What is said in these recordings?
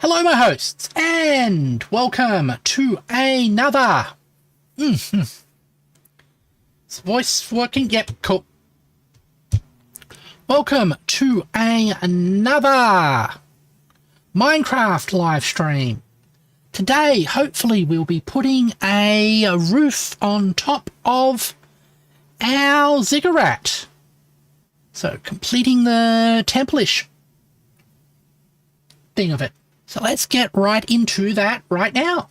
Hello, my hosts, and welcome to another. Is voice working? Yep, cool. Welcome to another Minecraft live stream. Today, hopefully, we'll be putting a roof on top of our ziggurat. So, completing the temple-ish thing of it. So let's get right into that right now.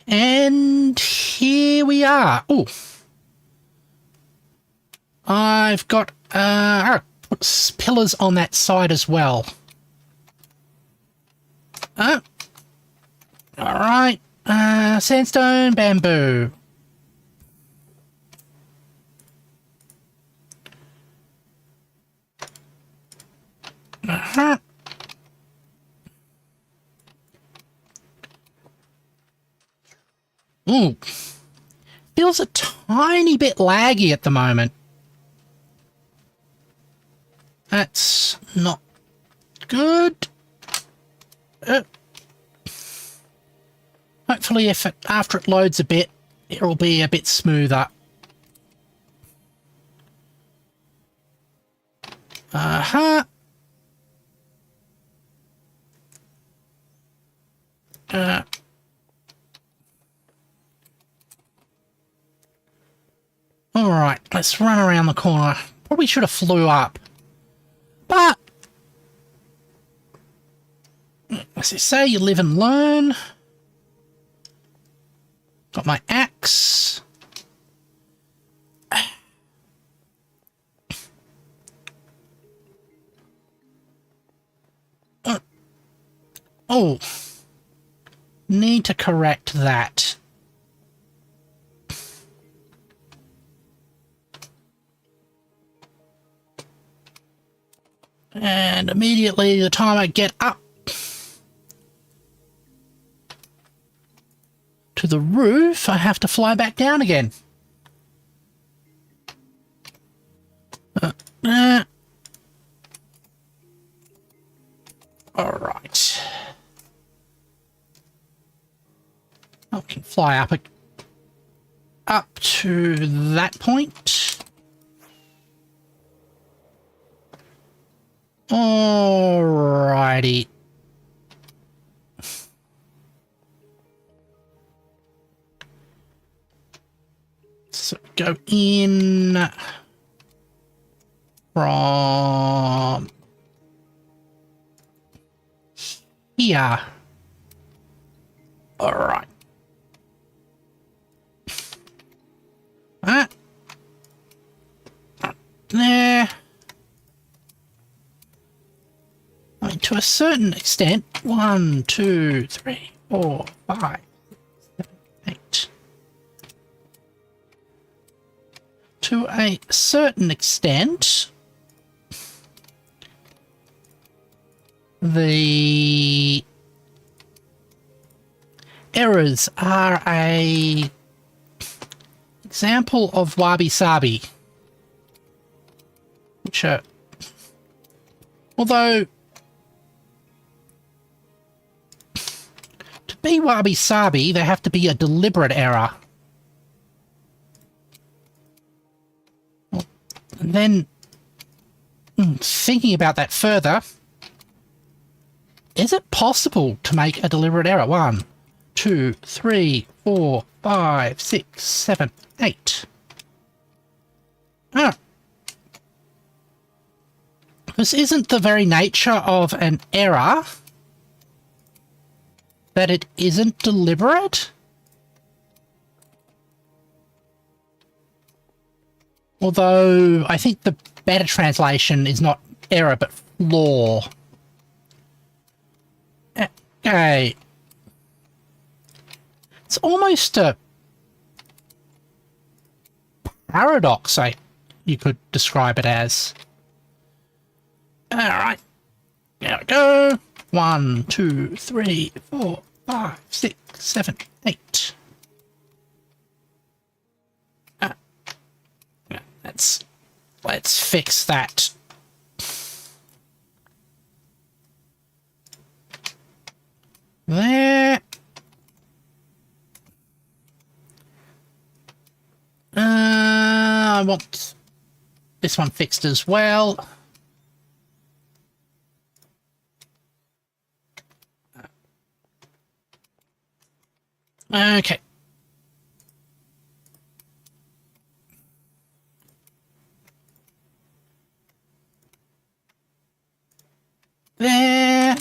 And here we are. Oh, I've got put pillars on that side as well. All right. Sandstone, bamboo. Ooh. Feels a tiny bit laggy at the moment. That's not good. Hopefully after it loads a bit, it'll be a bit smoother. Alright, let's run around the corner. Probably should have flew up. But, as they say, you live and learn. Got my axe. Oh. Need to correct that. And immediately the time I get up to the roof, I have to fly back down again. All right. I can fly up to that point. Alrighty. So go in from here. Alright. There. I mean, to a certain extent, 1, 2, 3, 4, 5, 6, 7, 8. To a certain extent, the errors are a example of wabi-sabi, which are, although to be wabi-sabi, they have to be a deliberate error. And then, thinking about that further, is it possible to make a deliberate error? 1, 2, 3, 4, 5, 6, 7, 8. This isn't the very nature of an error that it isn't deliberate. Although I think the better translation is not error but flaw. Okay. It's almost a paradox, you could describe it as. Alright. There we go. 1, 2, 3, 4, 5, 6, 7, 8. That's let's fix that. There. I want this one fixed as well. Okay. There.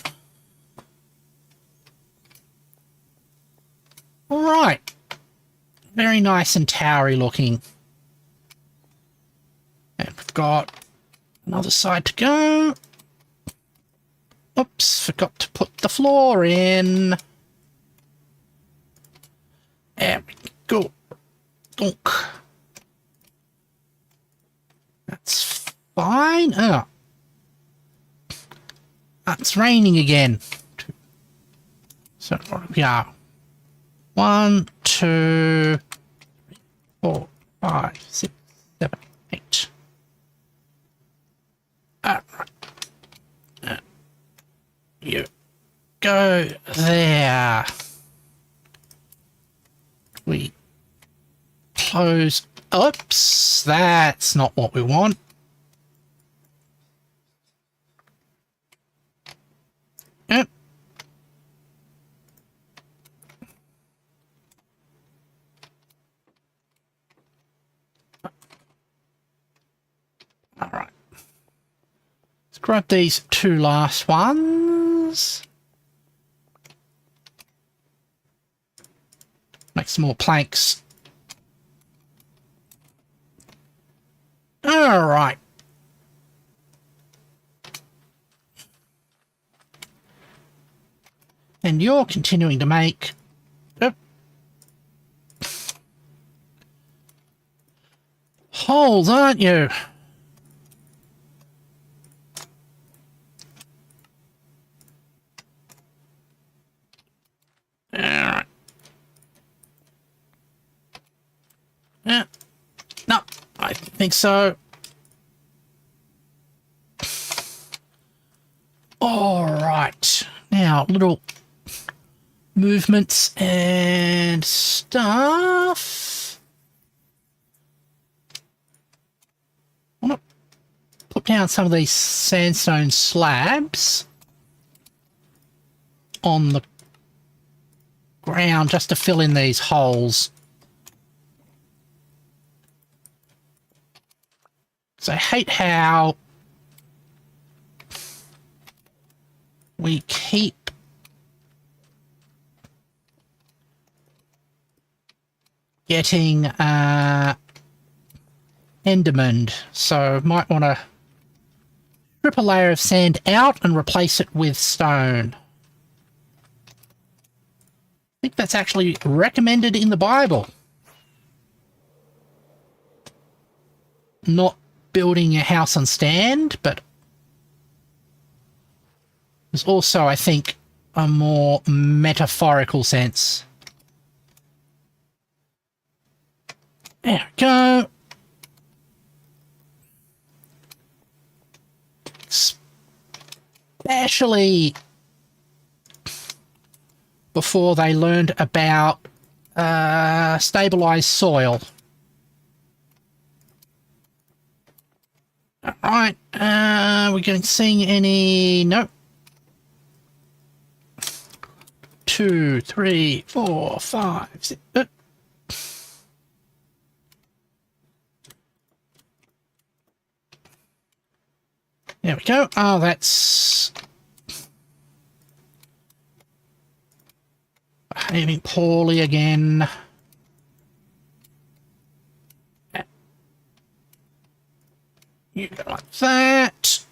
All right. Very nice and towery looking. And we've got another side to go. Oops, forgot to put the floor in. There we go. Donk. That's fine. Oh. It's raining again. So we are 1, 2, 3, 4, 5, 6, 7, 8. Alright. You go there. We close. Oops, that's not what we want. Yep. All right. Let's grab these 2 last ones. Make some more planks. All right. And you're continuing to make holes, aren't you? All right. Yeah. No, I think so. All right. Now, little movements and stuff. I want to put down some of these sandstone slabs on the ground just to fill in these holes. So I hate how we keep getting Enderman, so might want to strip a layer of sand out and replace it with stone. I think that's actually recommended in the Bible. Not building a house on stand, but there's also, I think, a more metaphorical sense. There we go. Especially before they learned about stabilized soil. All right, we're going to see any? Nope. 2, 3, 4, 5, 6. There we go. Oh, that's behaving poorly again. You go like that.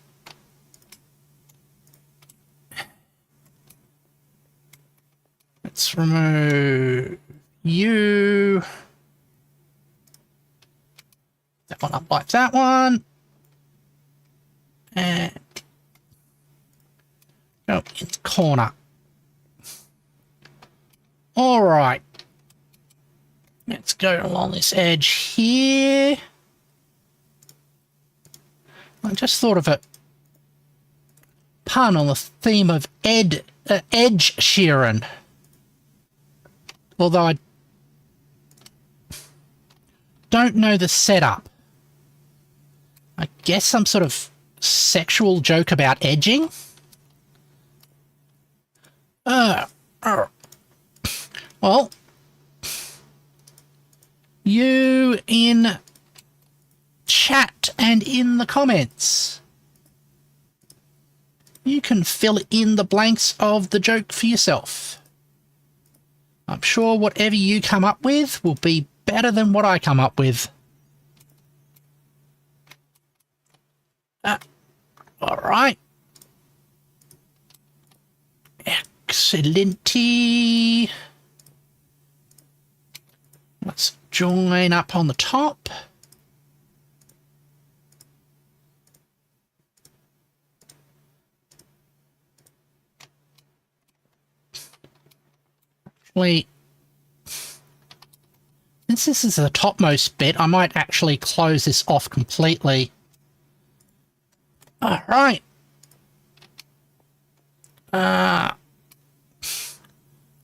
Let's remove you. That one up like that one. And go in the corner. All right. Let's go along this edge here. I just thought of a pun on the theme of edge sheeran. Although I don't know the setup. I guess some sort of sexual joke about edging. Well, you in chat and in the comments, you can fill in the blanks of the joke for yourself. I'm sure whatever you come up with will be better than what I come up with. All right. Excellent. Let's join up on the top. Actually, since this is the topmost bit, I might actually close this off completely. All right.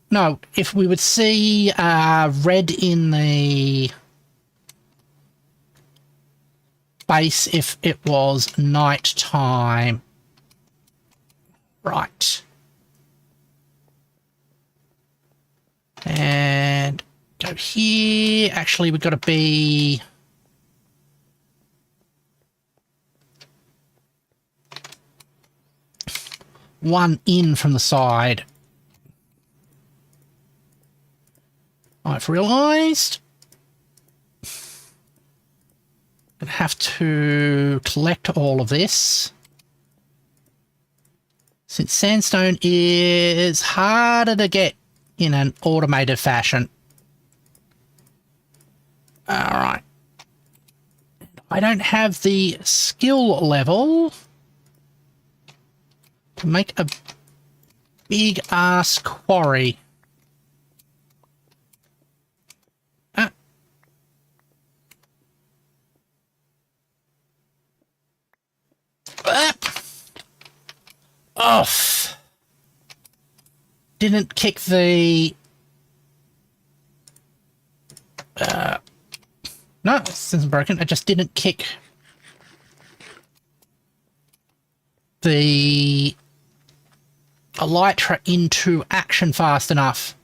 No, if we would see red in the base if it was night time. Right. And go here. Actually, we've got to be... one in from the side. I've realised I have to collect all of this, since sandstone is harder to get in an automated fashion. Alright. I don't have the skill level to make a big ass quarry. Off. Didn't kick the... no, this isn't broken. I just didn't kick the elytra into action fast enough.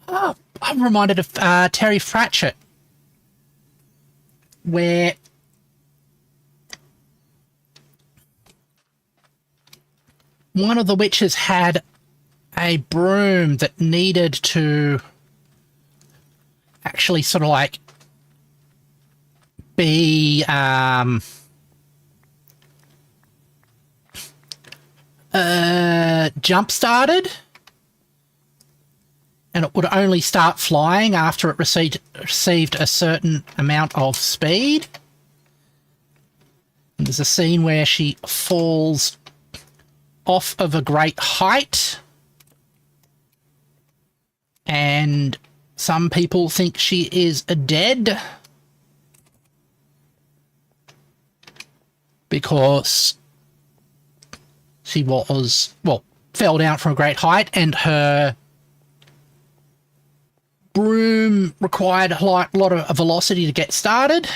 Oh, I'm reminded of Terry Pratchett, where one of the witches had a broom that needed to actually sort of like be jump started, and it would only start flying after it received a certain amount of speed. And there's a scene where she falls off of a great height, and some people think she is dead because she was, well, fell down from a great height and her broom required a lot of velocity to get started.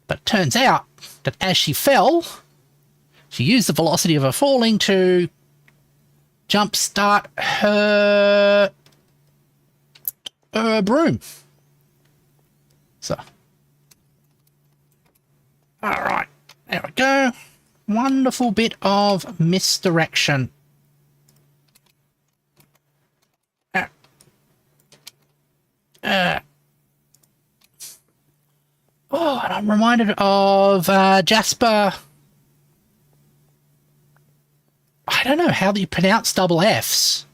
But it turns out that as she fell, she used the velocity of her falling to jumpstart her broom. So, all right, there we go. Wonderful bit of misdirection. Oh, and I'm reminded of Jasper. I don't know how you pronounce double Fs.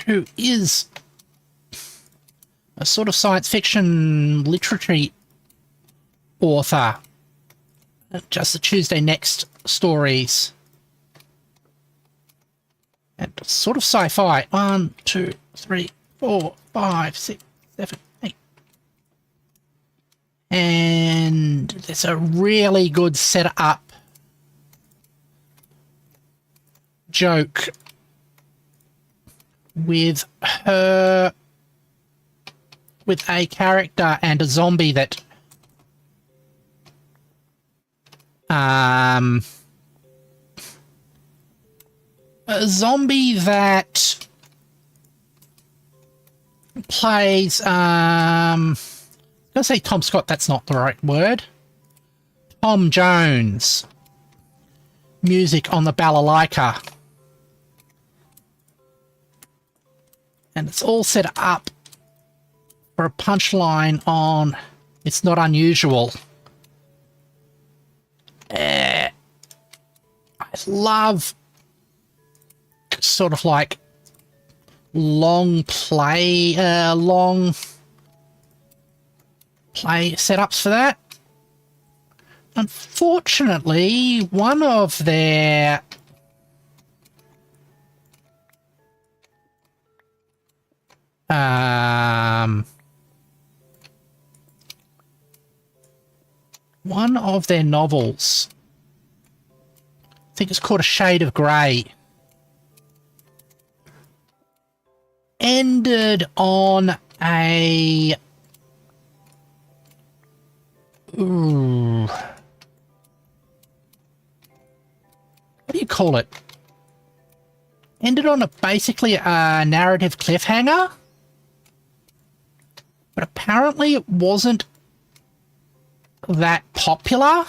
Who is a sort of science fiction literature author. Just the Tuesday Next stories. And sort of sci-fi. 1, 2, 3, 4, 5, 6, 7, 8, And there's a really good setup joke with her, with a character and a zombie that a zombie that plays I'm gonna say Tom Scott, that's not the right word. Tom Jones music on the balalaika. And it's all set up for a punchline on It's Not Unusual. I love sort of like long play setups for that. Unfortunately, one of their novels, I think it's called A Shade of Grey, ended on a what do you call it? Ended on basically a narrative cliffhanger, but apparently it wasn't that popular,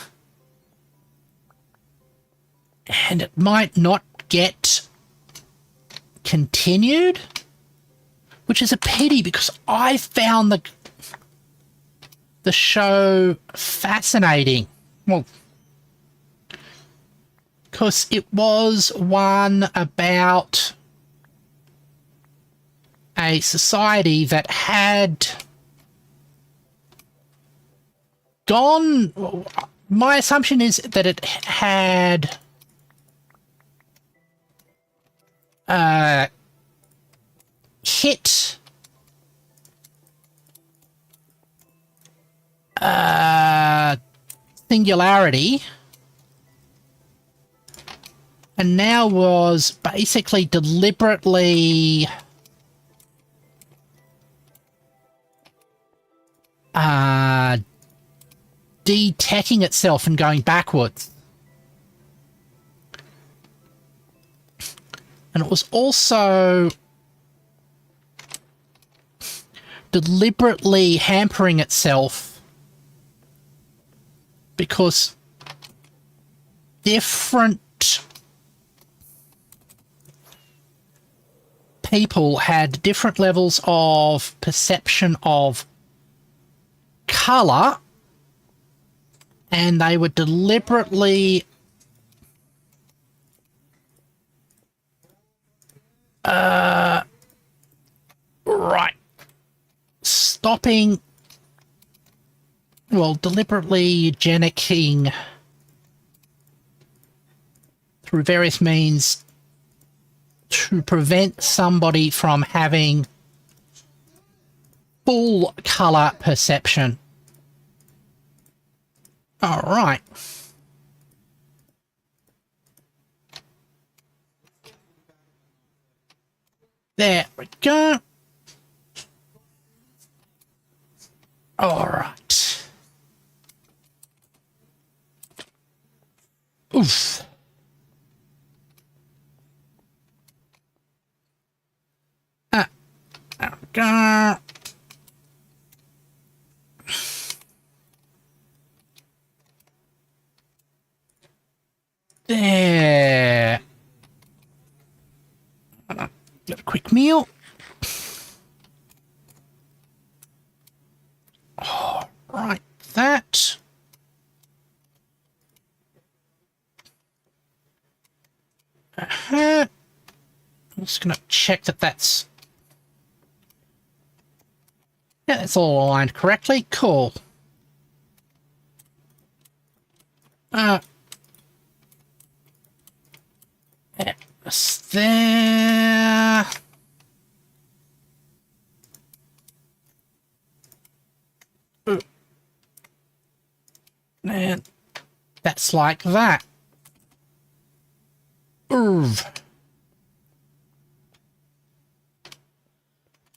and it might not get continued, which is a pity because I found the show fascinating. Well, because it was one about a society that had gone... My assumption is that it had hit singularity, and now was basically deliberately de-teching itself and going backwards. And it was also deliberately hampering itself because different people had different levels of perception of colour, and they were deliberately deliberately eugenicking through various means to prevent somebody from having full colour perception. All right. There we go. All right. Oof. There we go. There. Get a quick meal. All right, that. I'm just going to check that that's... Yeah, it's all aligned correctly. Cool. It's there. that's like that. Oof.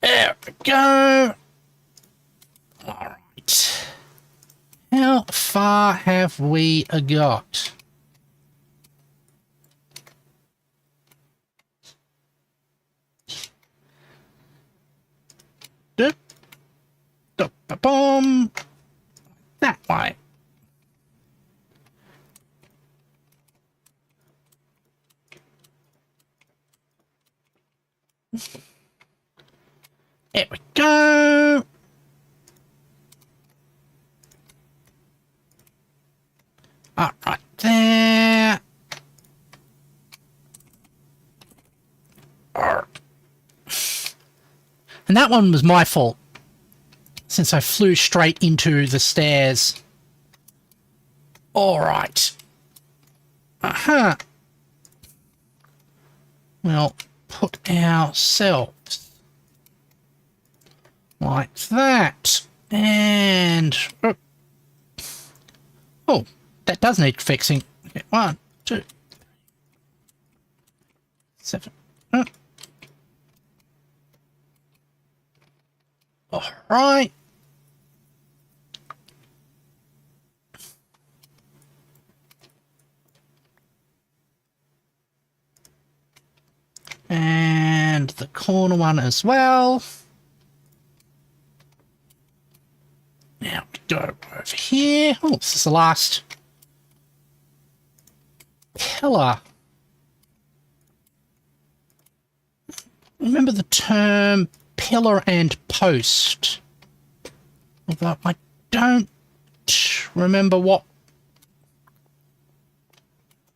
There we go. All right. How far have we got? Doop, doop, boom. That way. There we go. All right, there. And that one was my fault, since I flew straight into the stairs. All right. Uh-huh. We'll put ourselves like that. And... oh, that does need fixing. Okay, 1, 2, 7. All right. And the corner one as well. Now we go over here. Oh, this is the last pillar. Remember the term pillar and post. Although I don't remember what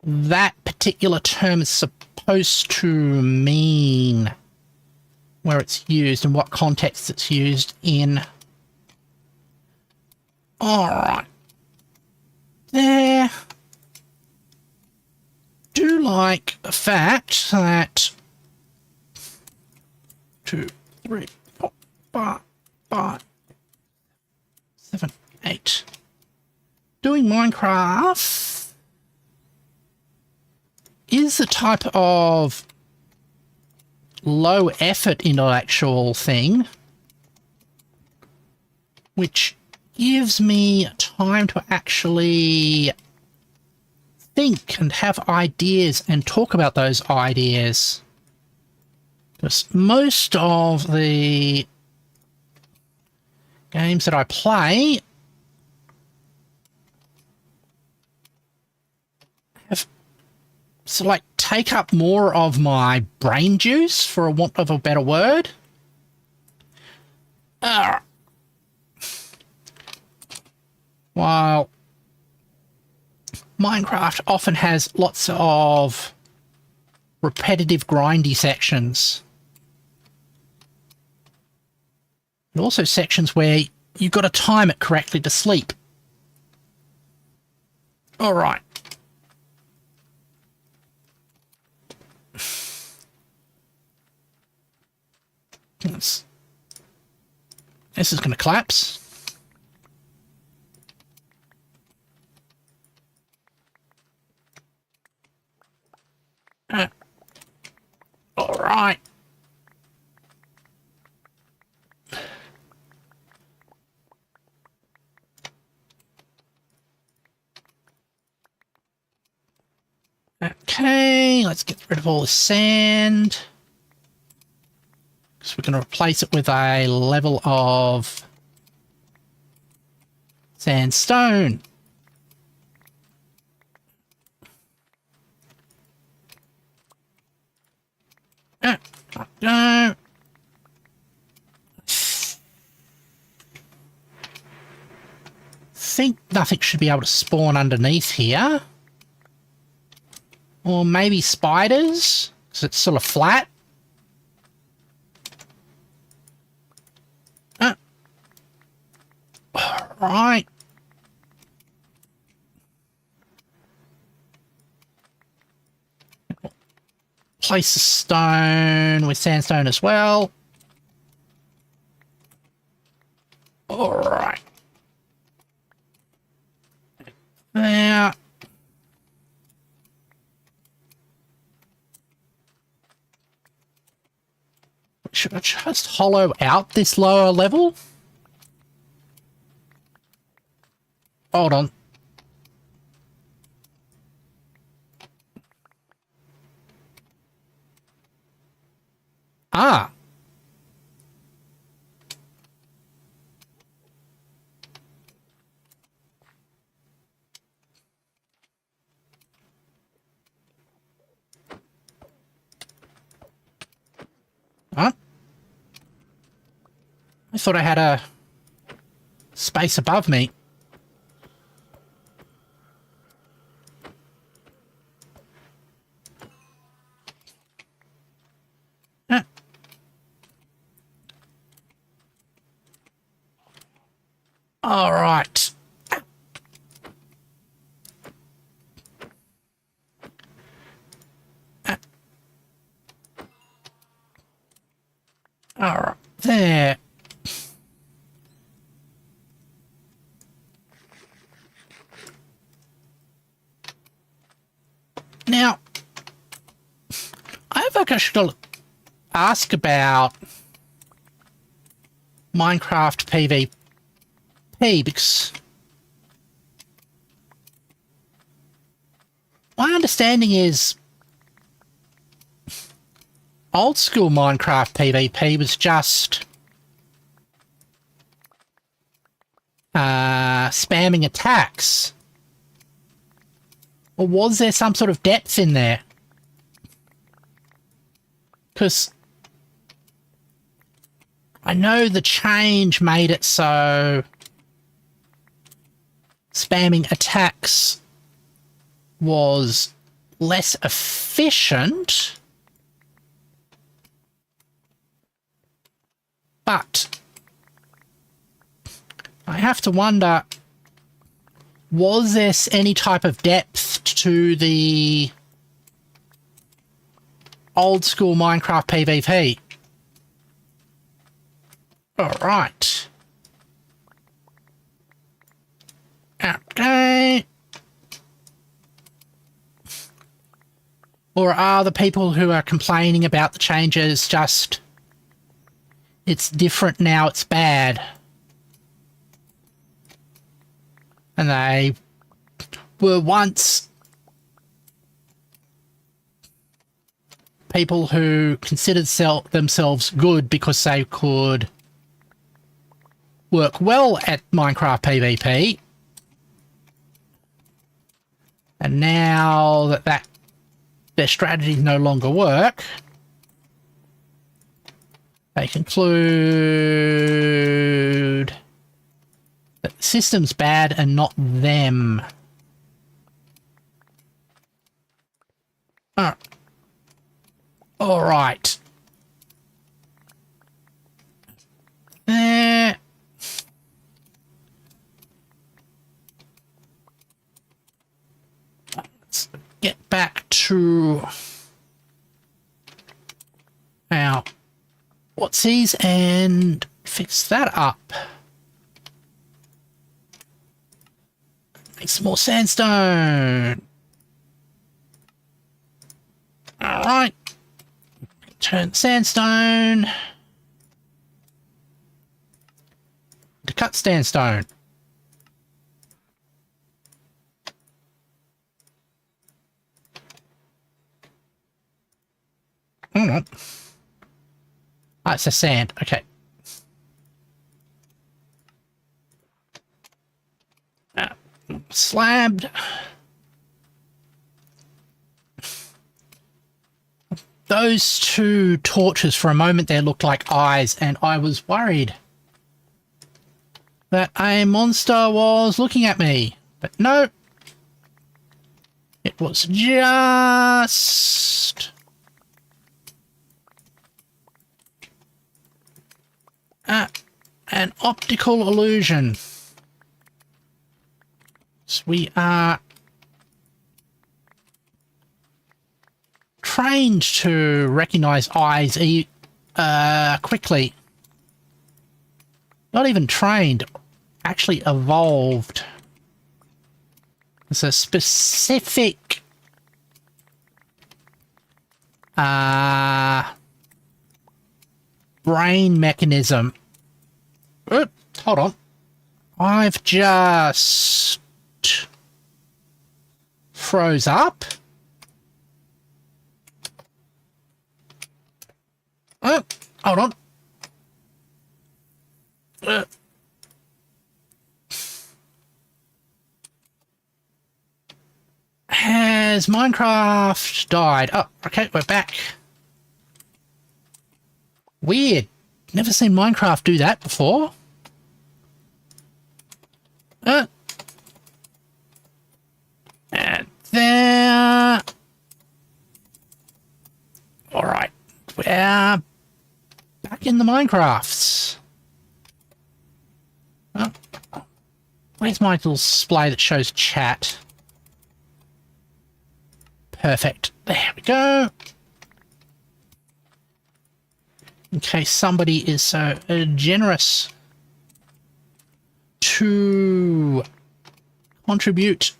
that particular term is supposed to mean, where it's used and what context it's used in. All right. There. Do like the fact that 2, 3, 4, 5, 5, 7, 8. Doing Minecraft is the type of low effort intellectual thing which gives me time to actually think and have ideas and talk about those ideas. Because most of the games that I play have sort of like take up more of my brain juice, for a want of a better word. While Minecraft often has lots of repetitive grindy sections. And also sections where you've got to time it correctly to sleep. All right. This is going to collapse. All right. Okay, let's get rid of all the sand. So we're going to replace it with a level of sandstone. No. Think nothing should be able to spawn underneath here. Or maybe spiders, because it's sort of flat. Right. Place the stone with sandstone as well. All right. There. Should I just hollow out this lower level? Hold on. Ah. Huh? I thought I had a space above me. Huh. All right. All right. There. Now, I think I should ask about Minecraft PvP because my understanding is old school Minecraft PvP was just spamming attacks. Or was there some sort of depth in there? Because I know the change made it so spamming attacks was less efficient, but I have to wonder, was there any type of depth to the old school Minecraft PvP? Alright. Okay. Or are the people who are complaining about the changes just, it's different now, it's bad? And they were once people who considered themselves good because they could work well at Minecraft PvP. And now that their strategies no longer work, they conclude that the system's bad and not them. All right. Let's get back to our whatsies and fix that up. Make some more sandstone. All right. Turn sandstone to cut sandstone. Hang on. Ah, it's a sand. Okay. Slabbed. Those two torches for a moment there looked like eyes, and I was worried that a monster was looking at me. But no. It was just an optical illusion. So we are trained to recognize eyes quickly. Not even trained, actually evolved. It's a specific brain mechanism. Hold on. I've just froze up. Hold on. Has Minecraft died? Oh, okay, we're back. Weird. Never seen Minecraft do that before. And there. Alright. We're back in the Minecrafts. Oh. Where's my little display that shows chat? Perfect. There we go. In case somebody is so generous to contribute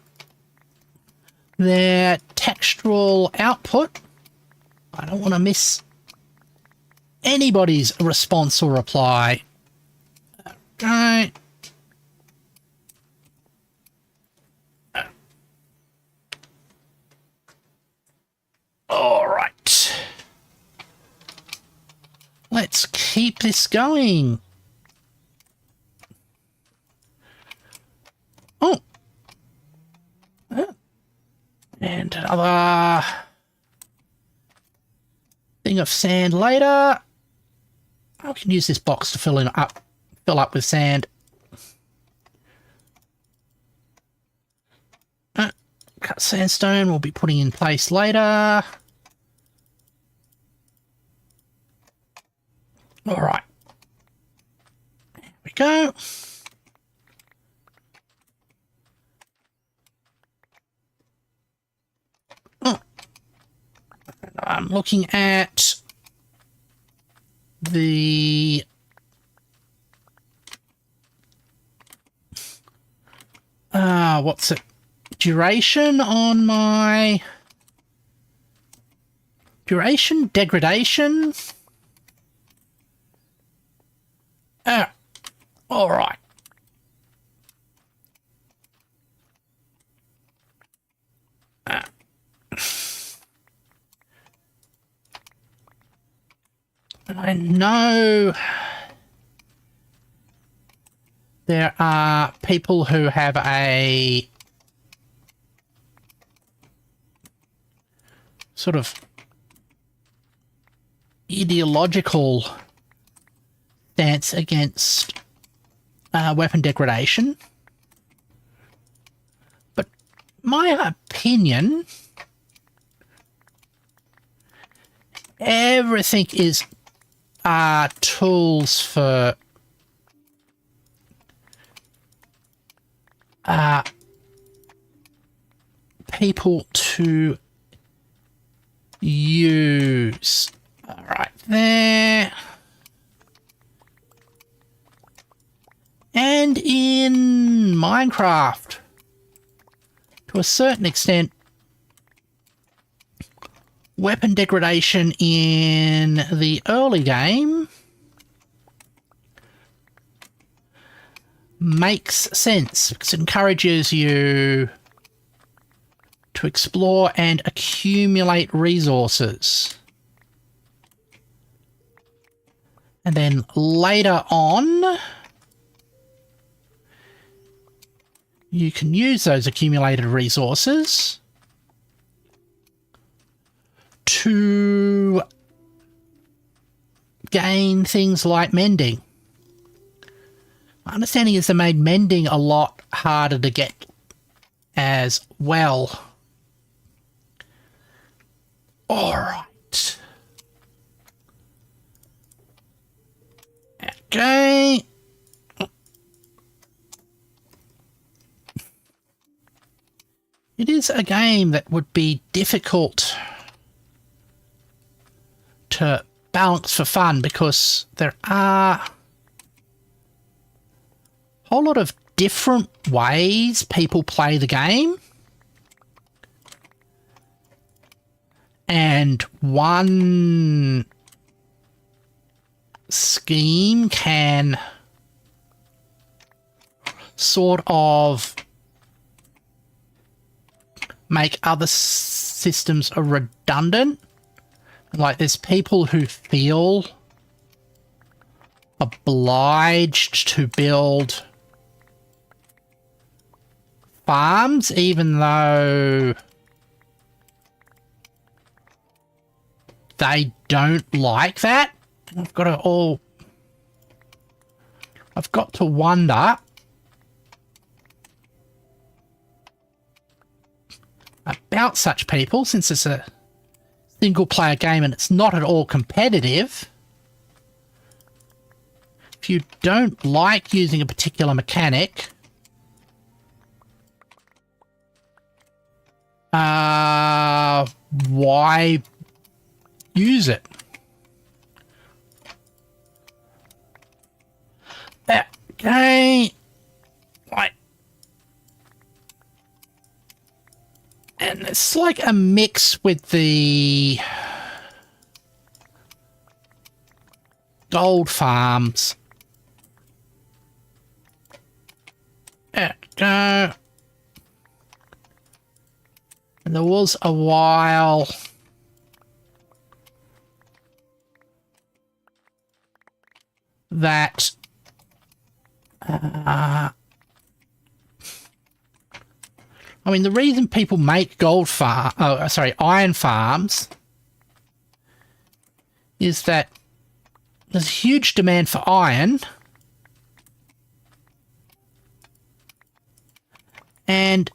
their textural output. I don't want to miss anybody's response or reply. Okay. All right. Let's keep this going. Oh. And another thing of sand later. I can use this box to fill up with sand. Cut sandstone we'll be putting in place later. All right. There we go. Oh. I'm looking at the what's it? Duration on my duration degradation. All right. I know there are people who have a sort of ideological stance against weapon degradation. But my opinion, everything is tools for people to use. All right, there. And in Minecraft, to a certain extent, weapon degradation in the early game makes sense because it encourages you to explore and accumulate resources. And then later on, you can use those accumulated resources to gain things like mending. My understanding is they made mending a lot harder to get as well. All right. Okay. It is a game that would be difficult to balance for fun because there are a whole lot of different ways people play the game. And one scheme can sort of make other systems redundant. Like, there's people who feel obliged to build farms, even though they don't like that. I've got to wonder about such people, since it's a single player game and it's not at all competitive. If you don't like using a particular mechanic, why use it? Okay, like, and it's like a mix with the gold farms. And there was a while that I mean, the reason people make iron farms is that there's a huge demand for iron, and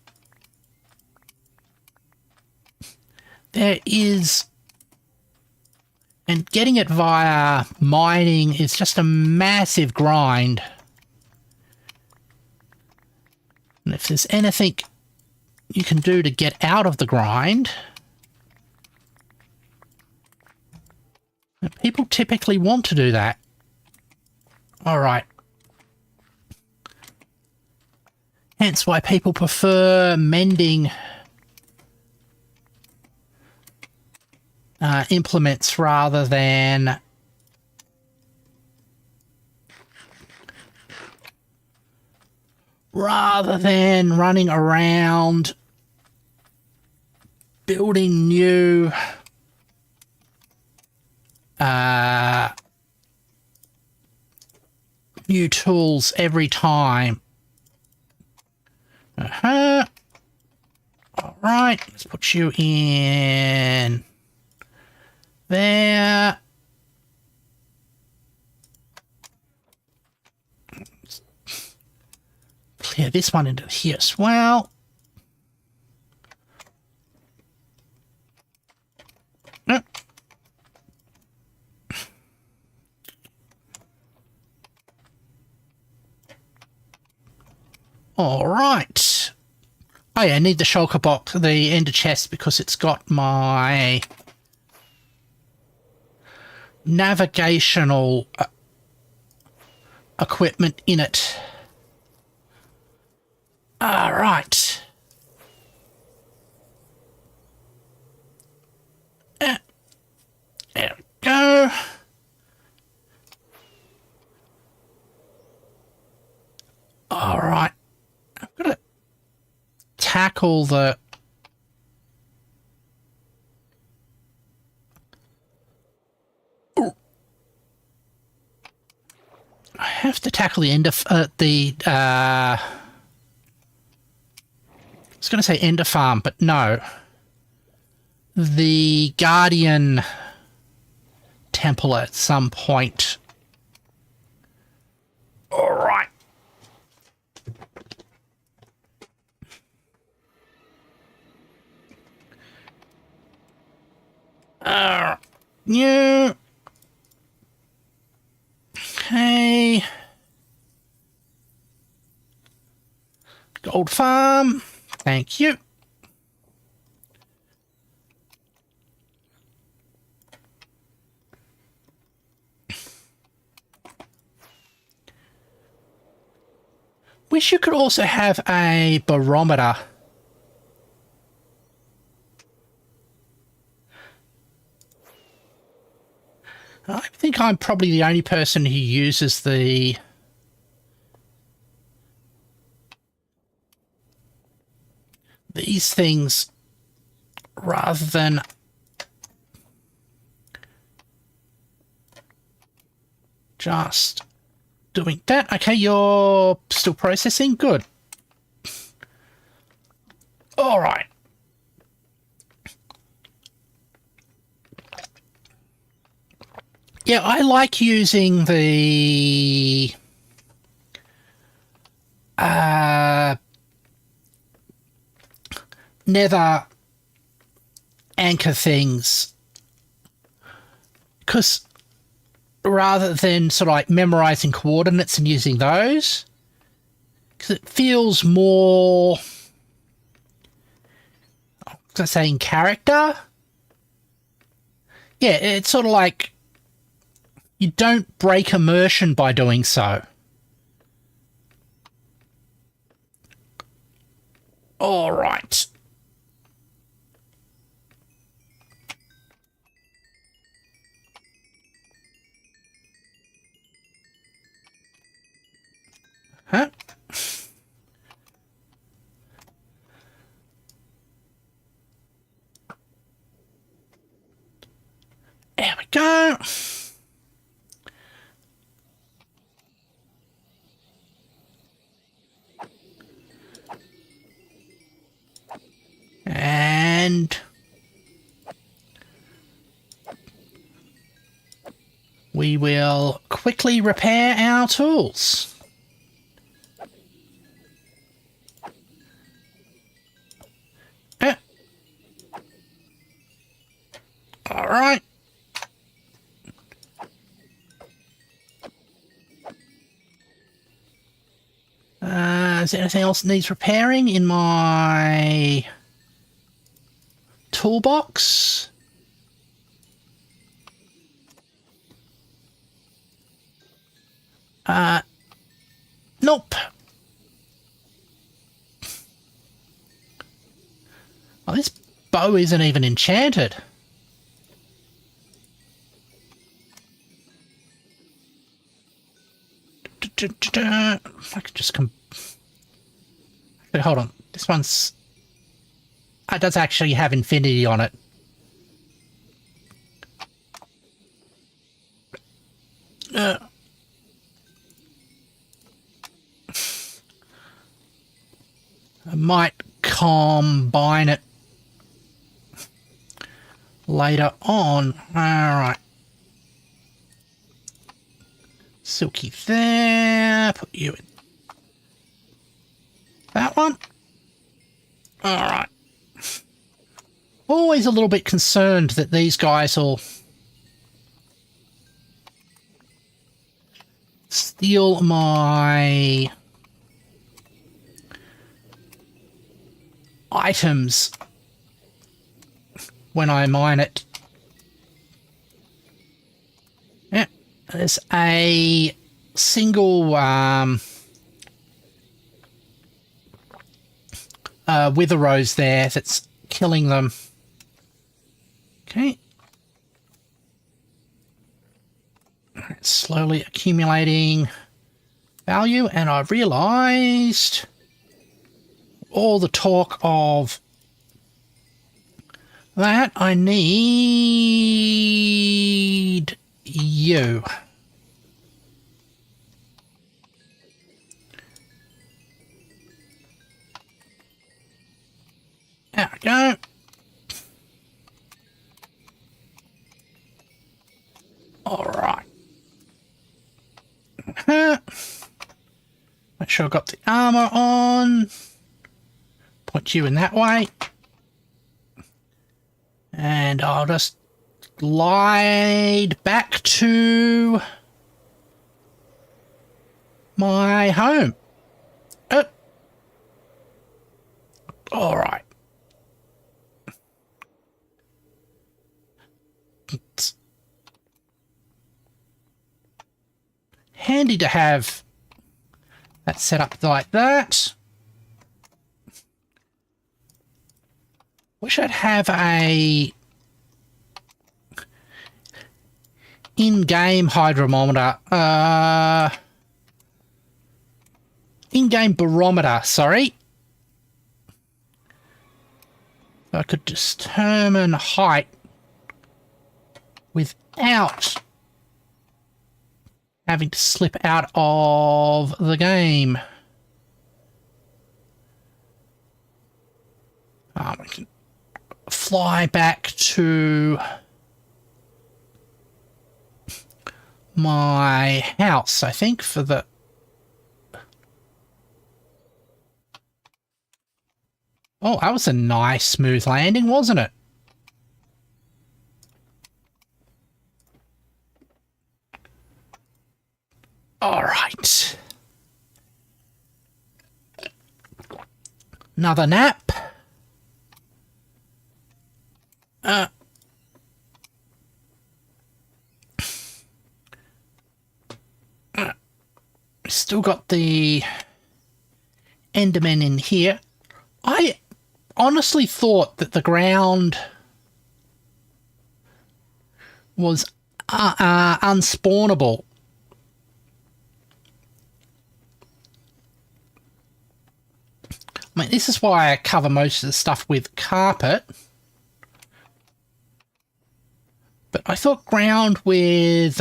getting it via mining is just a massive grind. And if there's anything you can do to get out of the grind, people typically want to do that. All right. Hence why people prefer mending implements rather than running around building new tools every time. All right, let's put you in there. Clear this one into here as well. All right. Oh yeah, I need the shulker box, the ender chest, because it's got my navigational equipment in it. All right. There we go. All right. I've got to tackle the... Ooh. I have to tackle the end of I was going to say Ender Farm, but no. The Guardian Temple at some point. All right. Yeah. Okay. Gold farm. Thank you. Wish you could also have a barometer. I think I'm probably the only person who uses these things rather than just doing that. Okay, you're still processing. Good. All right. Yeah, I like using the nether anchor things, because rather than sort of like memorizing coordinates and using those, because it feels more, I say, in character. Yeah, it's sort of like you don't break immersion by doing so. All right. Huh? There we go. And we will quickly repair our tools. All right. Is there anything else that needs repairing in my toolbox? Nope. Oh, this bow isn't even enchanted. I could just come. But hold on. This one's. It does actually have infinity on it. I might combine it later on. Alright. Silky there. Put you in that one. Alright. Always a little bit concerned that these guys will steal my items when I mine it. Yeah, there's a single wither rose there that's killing them. Okay. It's slowly accumulating value, and I've realised all the talk of that I need you. There we go. All right. Make sure I've got the armor on. Point you in that way. And I'll just glide back to my home. All right. It's handy to have that set up like that. Wish I'd have a in-game hydrometer. In-game barometer, sorry. I could determine height without having to slip out of the game. We can fly back to my house, I think, for the... Oh, that was a nice smooth landing, wasn't it? All right. Another nap. Still got the Enderman in here. I honestly thought that the ground was unspawnable. I mean, this is why I cover most of the stuff with carpet. But I thought ground with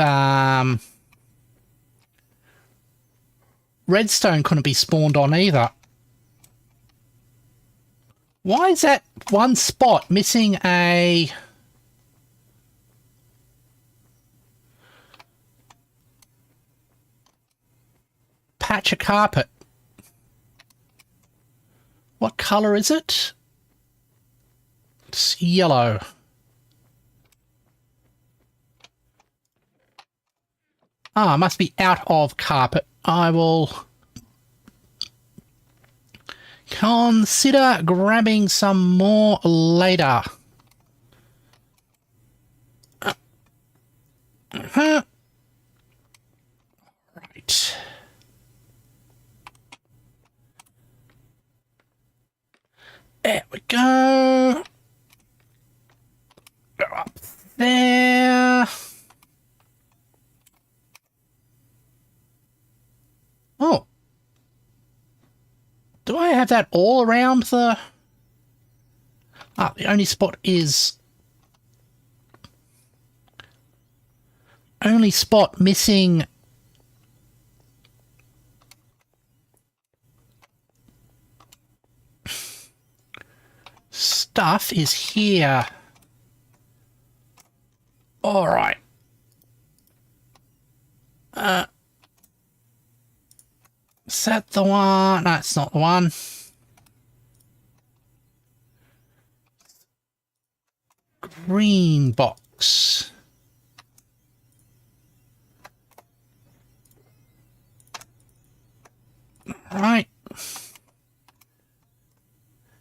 redstone couldn't be spawned on either. Why is that one spot missing a... patch of carpet? What colour is it? It's yellow. Ah, must be out of carpet. I will consider grabbing some more later. Right. There we go. Go up there. Oh. Do I have that all around the... Ah, the only spot is... Only spot missing... stuff is here. All right. Is that the one? No, it's not the one. Green box. All right.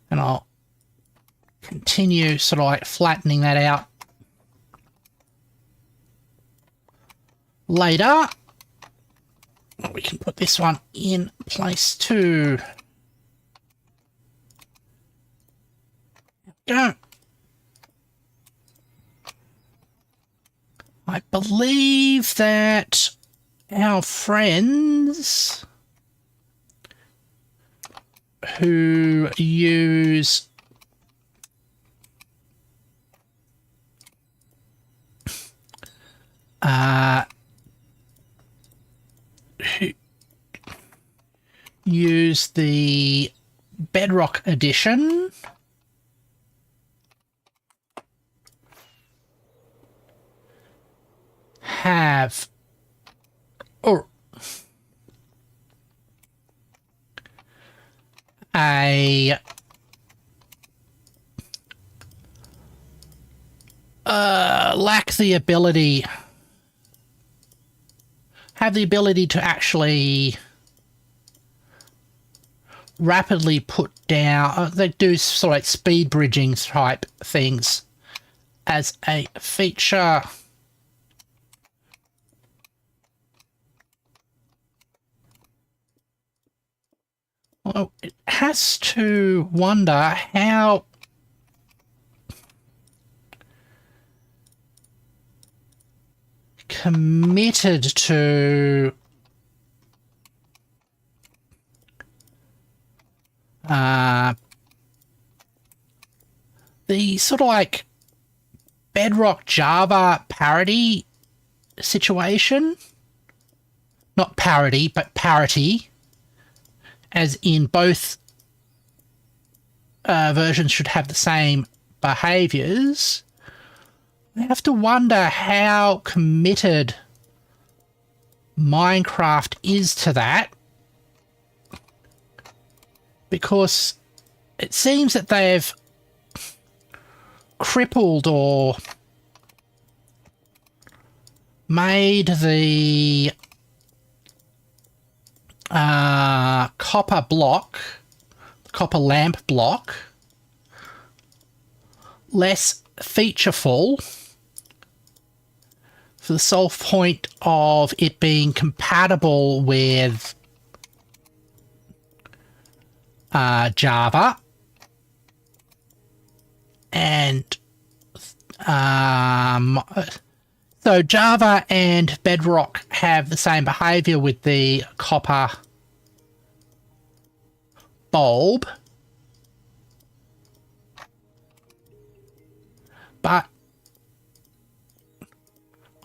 And I'll continue sort of like flattening that out later. We can put this one in place too. Go. I believe that our friends who use who use the Bedrock edition have a lack the ability, have the ability to actually rapidly put down, they do sort of like speed bridging type things as a feature. Well, it has to wonder how committed to the sort of like Bedrock Java parity situation. Not parity, but parity. As in both versions should have the same behaviors. I have to wonder how committed Minecraft is to that. Because it seems that they've crippled or made the copper block, copper lamp block, less featureful for the sole point of it being compatible with Java, and so Java and Bedrock have the same behavior with the copper bulb, but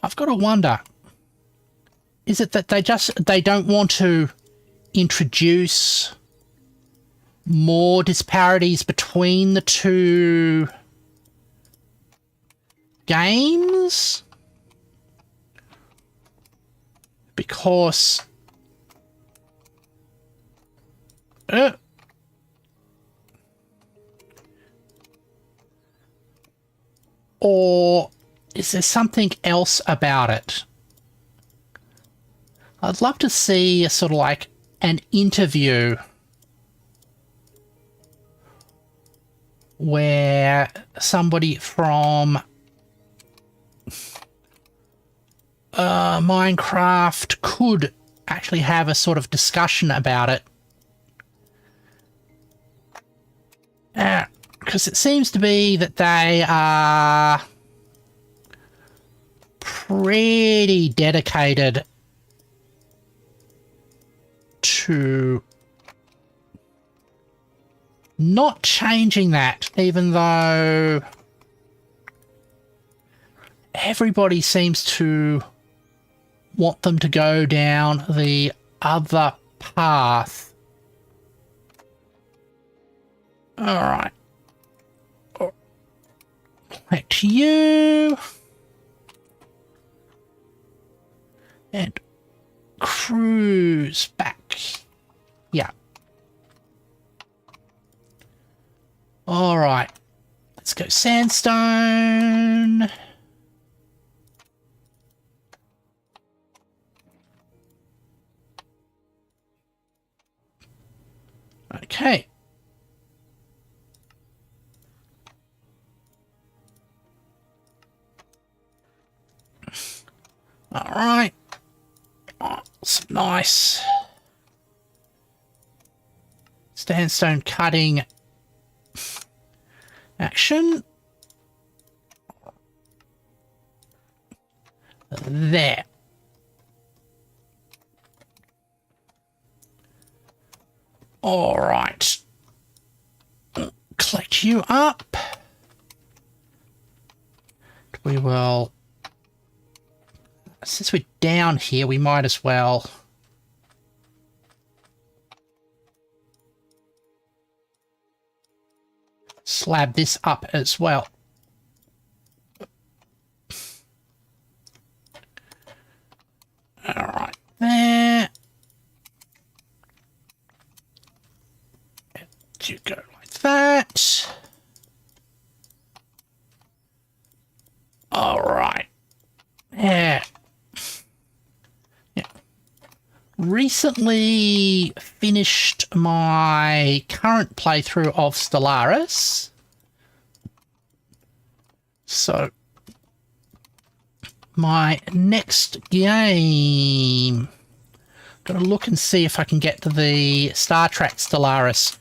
I've got to wonder, is it that they don't want to introduce more disparities between the two games? Because or is there something else about it? I'd love to see a sort of like an interview where somebody from Minecraft could actually have a sort of discussion about it. Because it seems to be that they are pretty dedicated to not changing that, even though everybody seems to want them to go down the other path. Alright. Back to you. And cruise back. Yeah. Alright. Let's go sandstone. Okay. All right. Oh, some nice sandstone cutting action. There. All right. Collect you up. We will, since we're down here, we might as well slab this up as well. All right, there. You go like that. All right. Yeah. Yeah. Recently finished my current playthrough of Stellaris. So my next game, gotta look and see if I can get to the Star Trek Stellaris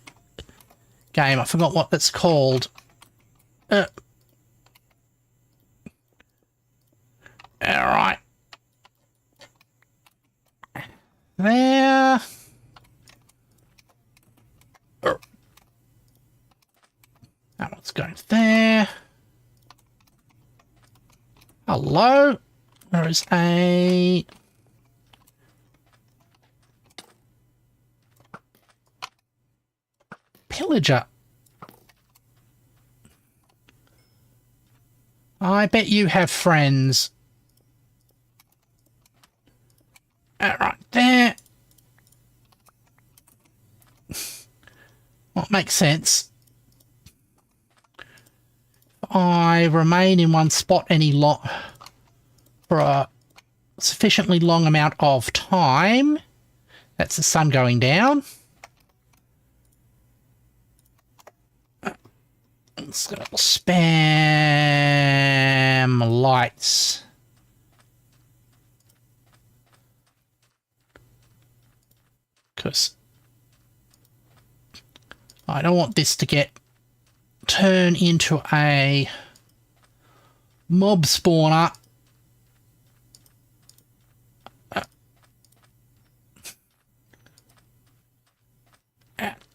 game. I forgot what that's called. Alright. there. That one's going there. Hello? There is a... pillager. I bet you have friends. Right there. What makes sense? I remain in one spot for a sufficiently long amount of time. That's the sun going down. Let's go spam lights. Because I don't want this to turn into a mob spawner.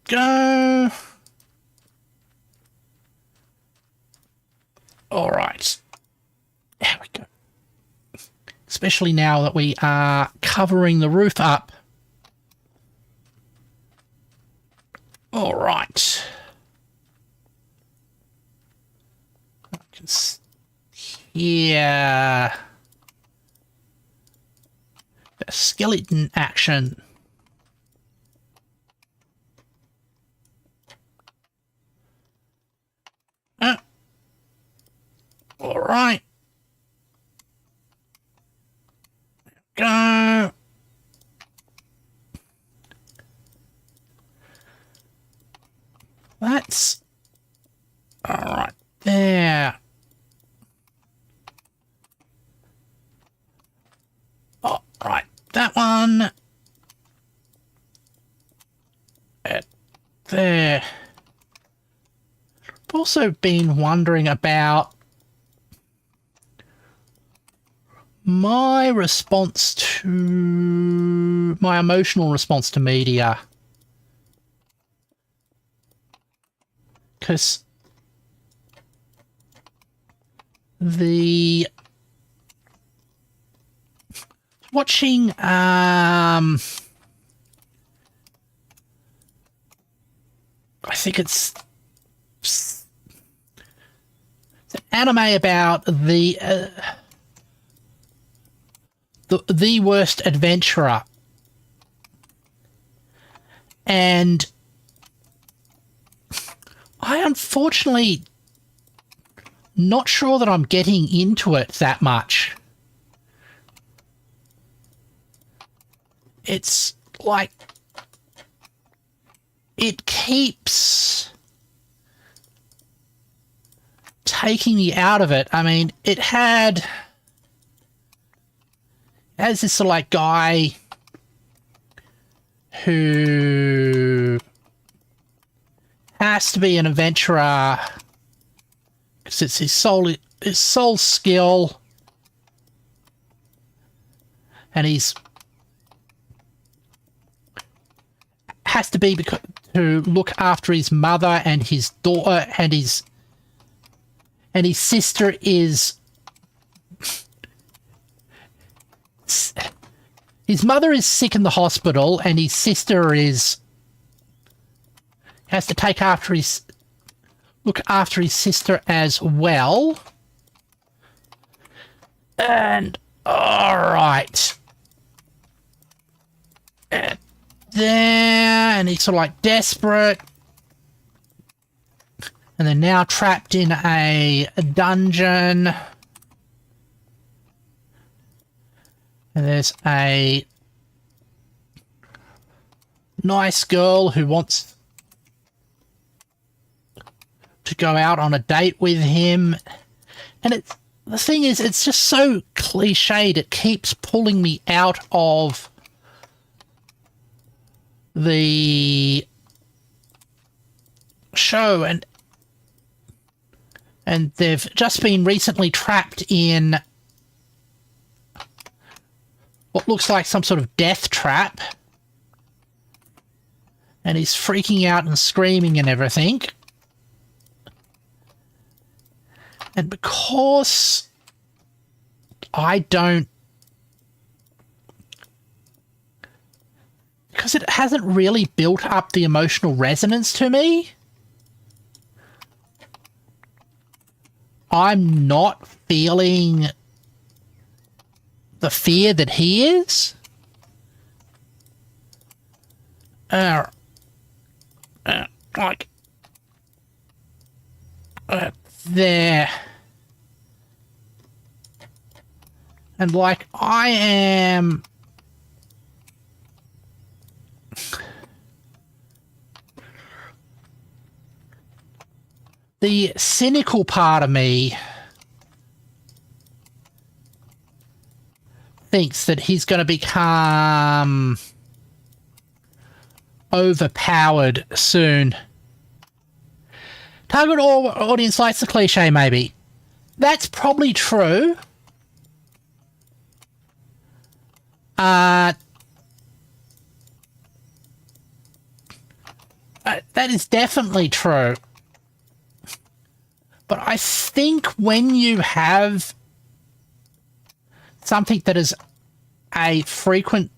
Go. All right. There we go. Especially now that we are covering the roof up. All right. I can hear the skeleton action. All right. Go. That's all right there. Oh, right. That one. There. I've also been wondering about my emotional response to media. Because watching I think it's an anime about the worst adventurer, and I unfortunately not sure that I'm getting into it that much. It's like it keeps taking me out of it. I mean, it has this sort of like guy who has to be an adventurer because it's his sole skill, and he's has to be to look after his mother and his daughter, and his sister is his mother is sick in the hospital, and his sister has to look after his sister as well. And all right, and he's sort of like desperate, and they're now trapped in a dungeon. And there's a nice girl who wants to go out on a date with him. And the thing is, it's just so cliched. It keeps pulling me out of the show. And they've just been recently trapped in... what looks like some sort of death trap. And he's freaking out and screaming and everything. And because I don't... Because it hasn't really built up the emotional resonance to me, I'm not feeling the fear that he is. Like, there. And like, I am... The cynical part of me thinks that he's going to become overpowered soon. Target audience likes the cliche, maybe. That's probably true. That is definitely true. But I think when you have something that is a frequent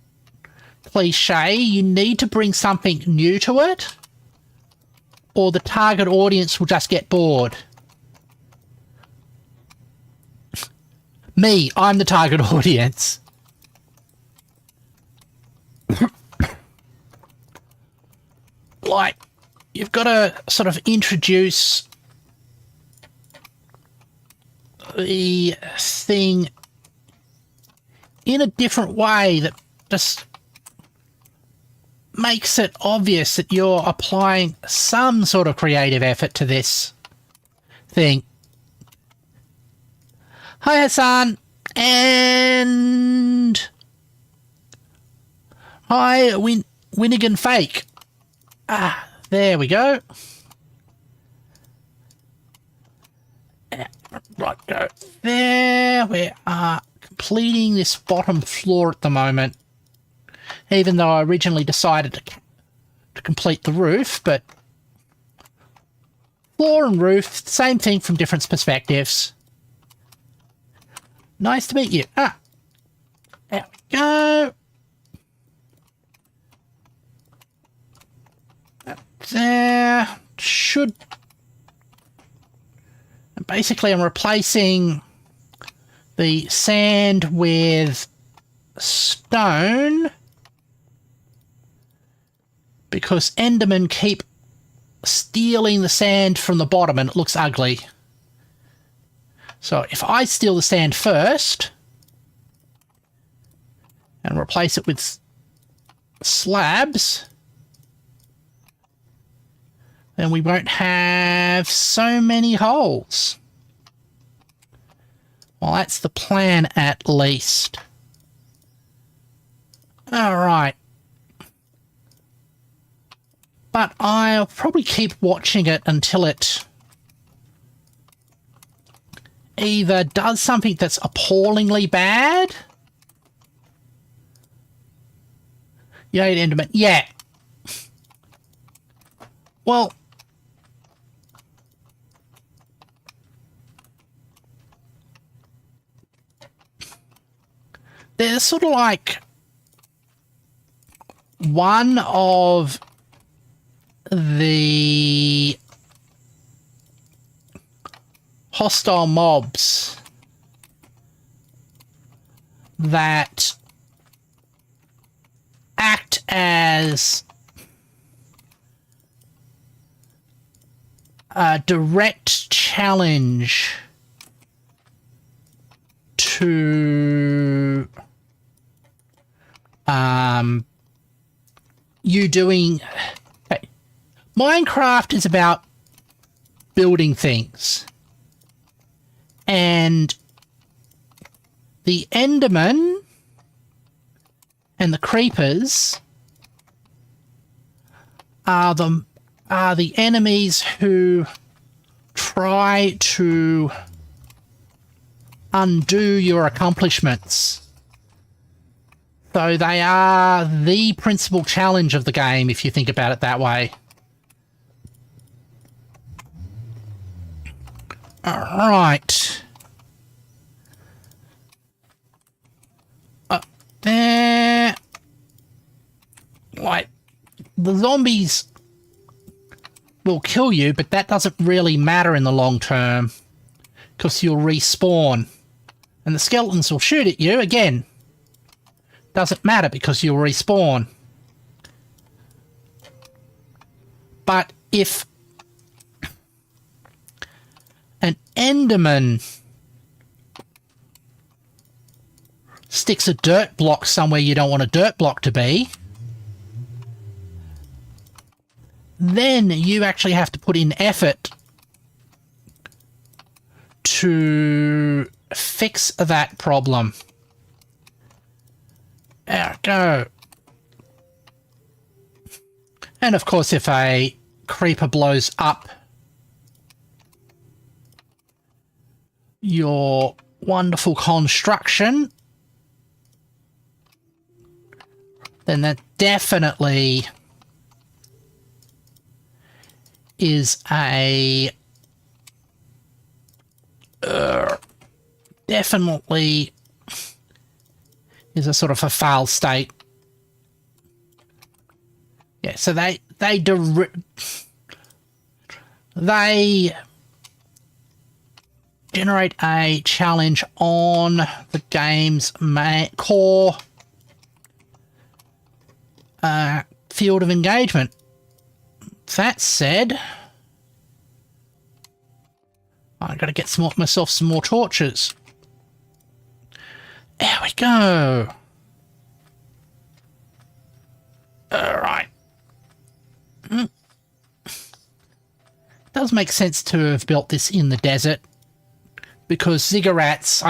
cliche, you need to bring something new to it, or the target audience will just get bored. Me, I'm the target audience. Like, you've got to sort of introduce the thing in a different way that just makes it obvious that you're applying some sort of creative effort to this thing. Hi, Hassan. And hi, Winnigan Fake. Ah, there we go. Right, go there. We are completing this bottom floor at the moment, even though I originally decided to complete the roof, but floor and roof, same thing from different perspectives. Nice to meet you. Ah, there we go. There should... Basically, I'm replacing the sand with stone because Endermen keep stealing the sand from the bottom and it looks ugly. So if I steal the sand first and replace it with slabs, then we won't have so many holes. Well, that's the plan at least. Alright. But I'll probably keep watching it until it either does something that's appallingly bad. You ate Enderman. Yeah. Well, there's sort of like one of the hostile mobs that act as a direct challenge to you doing... Okay. Minecraft is about building things. And the Enderman and the creepers are the enemies who try to undo your accomplishments. So they are the principal challenge of the game, if you think about it that way. Alright. Up there. Like, the zombies will kill you, but that doesn't really matter in the long term, because you'll respawn. And the skeletons will shoot at you, again. Doesn't matter, because you'll respawn. But if an Enderman sticks a dirt block somewhere you don't want a dirt block to be, then you actually have to put in effort to fix that problem. There we go. And of course, if a creeper blows up your wonderful construction, then that definitely is a sort of a fail state. Yeah, so they generate a challenge on the game's core field of engagement. That said, I've got to get myself some more torches. There we go. Alright. Does make sense to have built this in the desert, because ziggurats,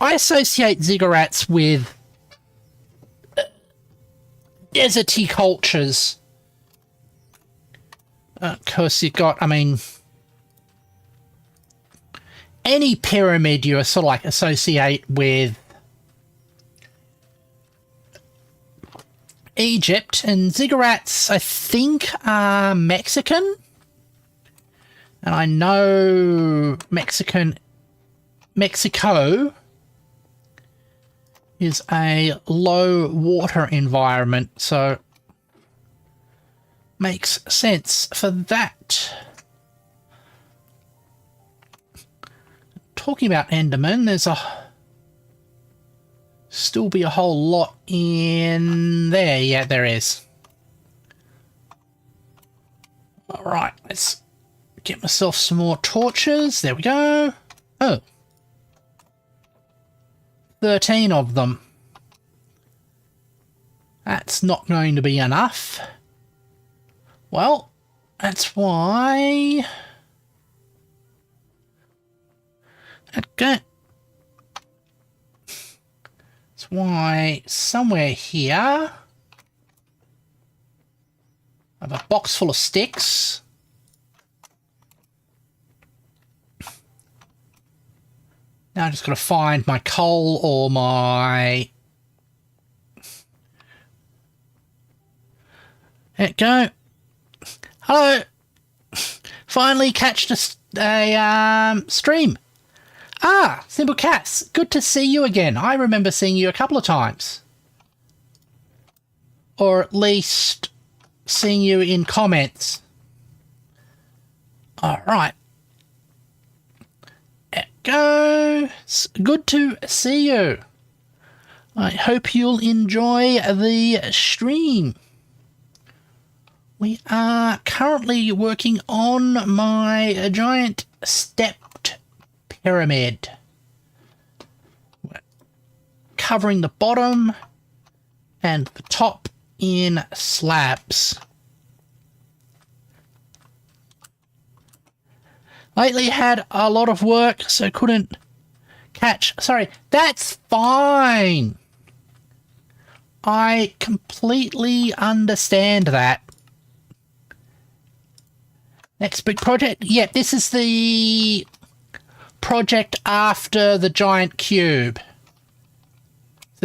I associate ziggurats with deserty cultures. Of course, you've got, I mean, any pyramid you sort of like associate with Egypt, and ziggurats, I think, are Mexican. And I know Mexico is a low water environment, so makes sense for that. Talking about Enderman, there's still be a whole lot in there. Yeah, there is. All right, let's get myself some more torches. There we go. Oh. 13 of them. That's not going to be enough. Well, that's why... Okay. That's why somewhere here I have a box full of sticks. Now I just got to find my coal or my... There we go. Hello. Finally catched a stream. Ah, Simple Cats. Good to see you again. I remember seeing you a couple of times. Or at least seeing you in comments. Alright. There we go. It's good to see you. I hope you'll enjoy the stream. We are currently working on my giant stepped pyramid. We're covering the bottom and the top in slabs. Lately had a lot of work, so couldn't catch. Sorry, that's fine. I completely understand that. Next big project. Yeah, this is the project after the giant cube.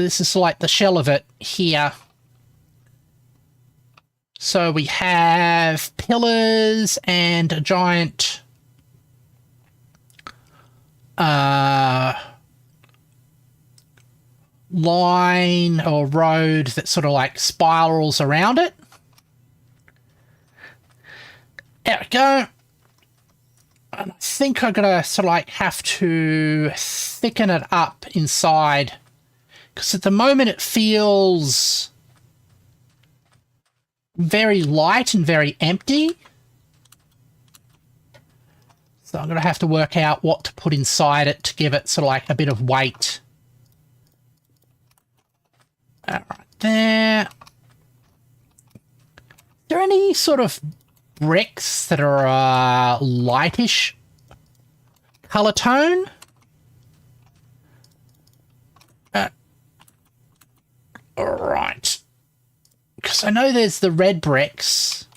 This is like the shell of it here. So we have pillars and a giant line or road that sort of like spirals around it. There we go. And I think I'm gonna sort of like have to thicken it up inside, because at the moment it feels very light and very empty. So I'm going to have to work out what to put inside it to give it sort of like a bit of weight. All right, there. Are there any sort of bricks that are lightish color tone? All right. Because I know there's the red bricks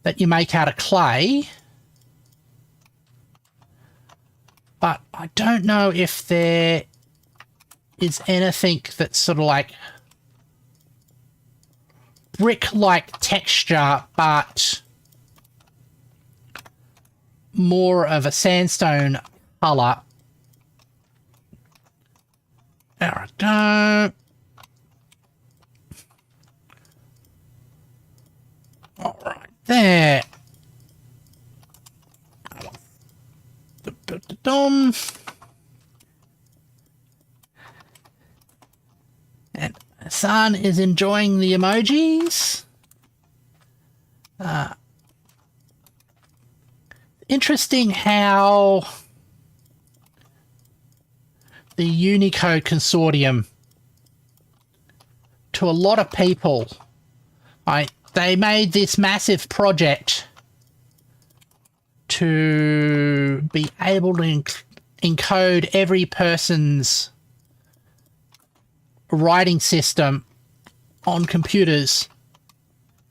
that you make out of clay. But I don't know if there is anything that's sort of like brick-like texture, but more of a sandstone colour. There we go. All right, there. And Hassan is enjoying the emojis. Interesting how the Unicode Consortium, to a lot of people, they made this massive project to be able to encode every person's writing system on computers.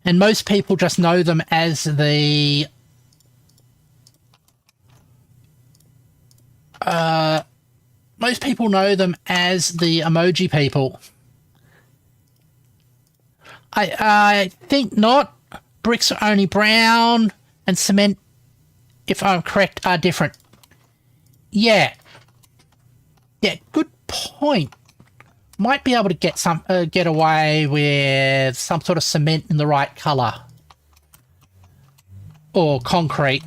And most people just know them as the emoji people. I think not. Bricks are only brown, and cement, if I'm correct, are different. Yeah. Yeah, good point. Might be able to get away with some sort of cement in the right colour. Or concrete.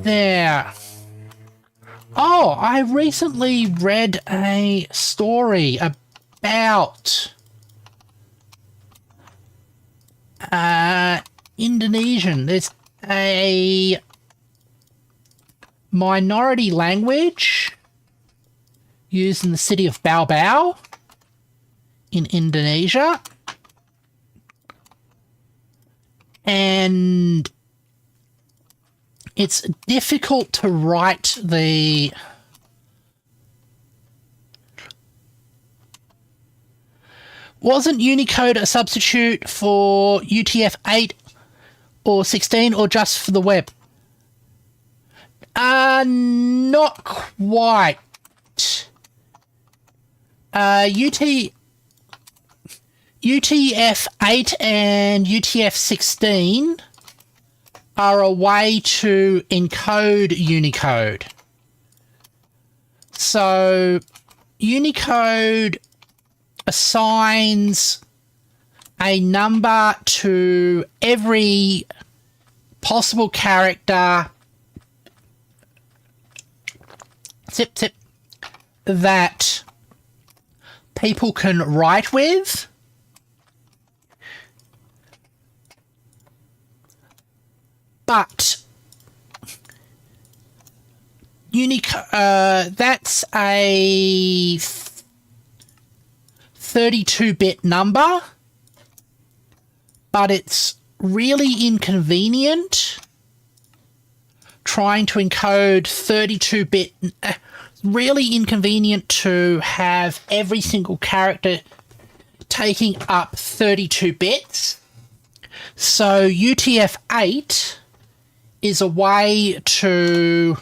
There. Oh, I recently read a story about Indonesian. There's a minority language used in the city of Bau in Indonesia. And it's difficult to write the Wasn't Unicode a substitute for UTF-8 or 16 or just for the web? Not quite. UTF-8 and UTF-16 are a way to encode Unicode. So Unicode assigns a number to every possible character that people can write with. But that's a 32-bit number, but it's really inconvenient trying to encode 32-bit. Really inconvenient to have every single character taking up 32 bits. So UTF-8 is a way to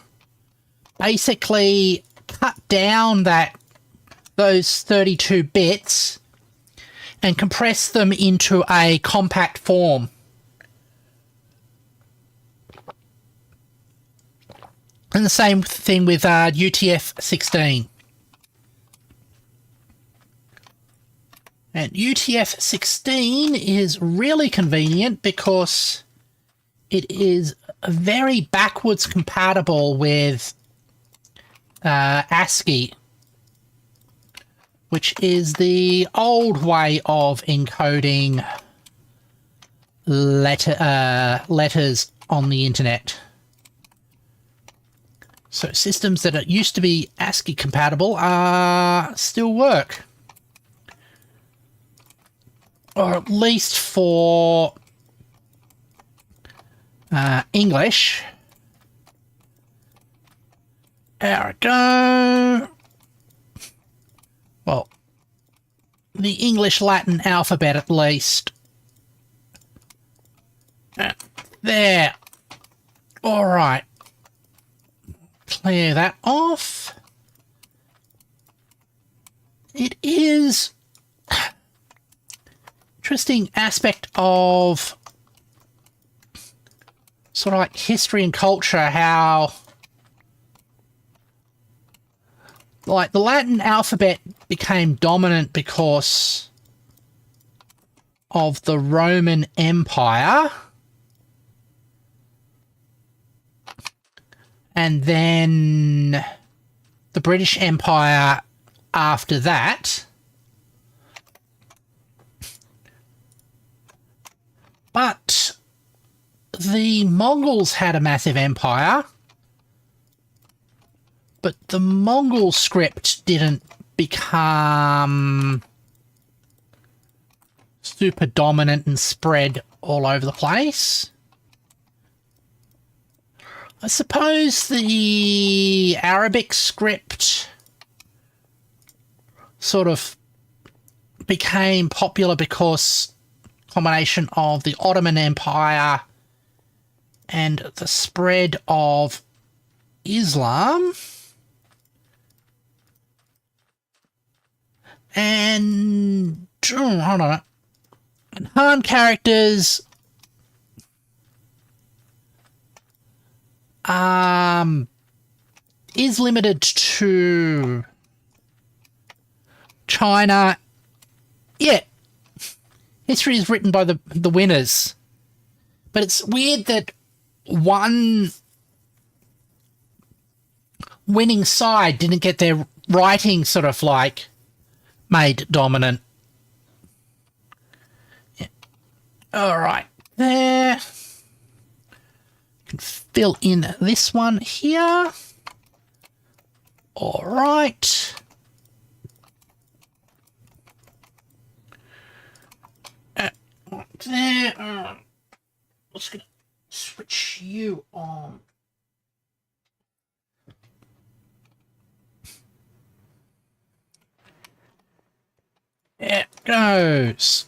basically cut down those 32 bits and compress them into a compact form. And the same thing with UTF-16. And UTF-16 is really convenient because it is very backwards compatible with ASCII, which is the old way of encoding letters on the internet. So systems that used to be ASCII compatible still work. Or at least for English. There we go. Well, the English-Latin alphabet at least. There. All right. Clear that off. It is interesting aspect of sort of like history and culture, how like the Latin alphabet became dominant because of the Roman Empire, and then the British Empire after that. But the Mongols had a massive empire, but the Mongol script didn't become super dominant and spread all over the place. I suppose the Arabic script sort of became popular because combination of the Ottoman Empire and the spread of Islam. And hold on. And Han characters is limited to China. Yeah. History is written by the winners. But it's weird that one winning side didn't get their writing sort of like made dominant. Yeah. All right. There. You can fill in this one here. All right. There. I'm just going to switch you on. There it goes.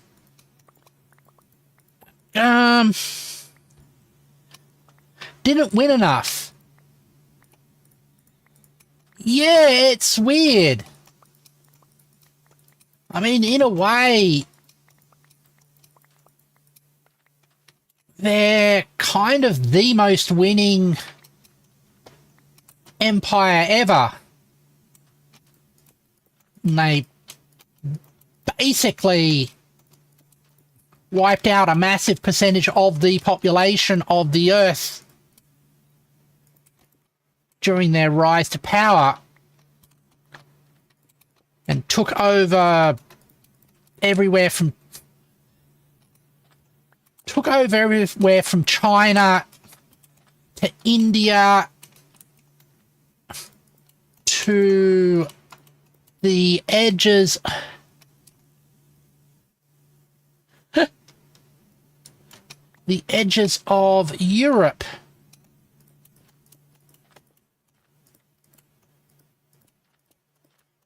Didn't win enough. Yeah, it's weird. I mean, in a way, they're kind of the most winning empire ever. And they basically wiped out a massive percentage of the population of the Earth during their rise to power and took over everywhere from China to India to the edges of Europe.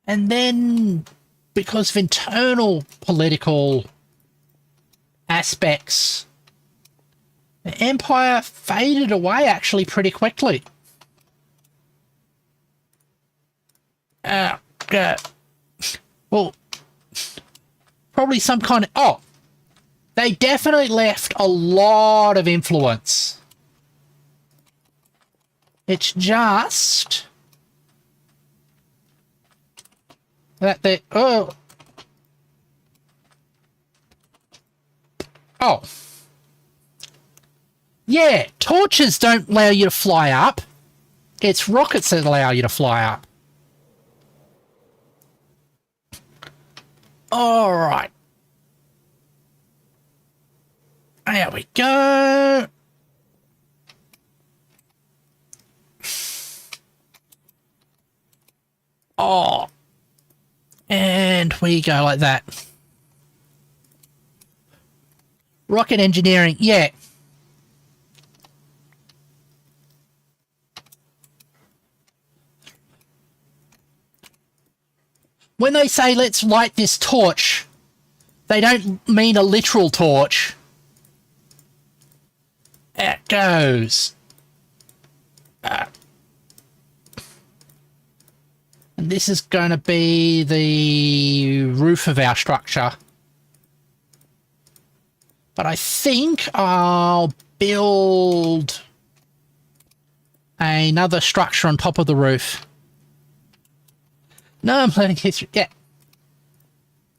And then, because of internal political aspects, the empire faded away actually pretty quickly. Uh, well, probably some kind of... Oh, they definitely left a lot of influence. It's just that they... Oh. Oh. Yeah, torches don't allow you to fly up. It's rockets that allow you to fly up. All right. There we go. Oh. And we go like that. Rocket engineering, yeah. When they say, let's light this torch, they don't mean a literal torch. There it goes. And this is going to be the roof of our structure. But I think I'll build another structure on top of the roof. No, I'm learning history. Yeah.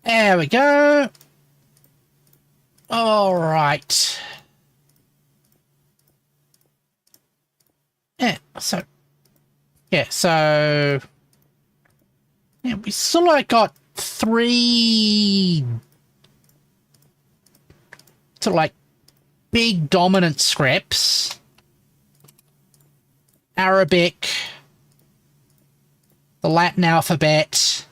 There we go. All right. Yeah, so... Yeah, so... Yeah, we sort of like got 3... sort of like big dominant scripts. Arabic... the Latin alphabet,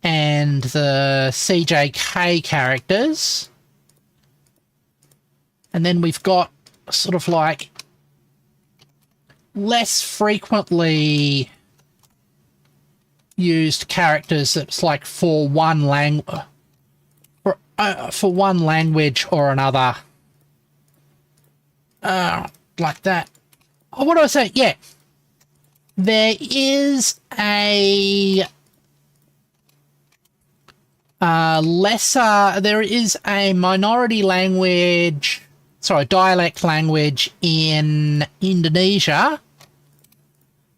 and the CJK characters. And then we've got sort of like less frequently used characters that's like for one for one language or another. Like that. Oh, what do I say? Yeah. There is a there is a minority language, sorry, dialect language in Indonesia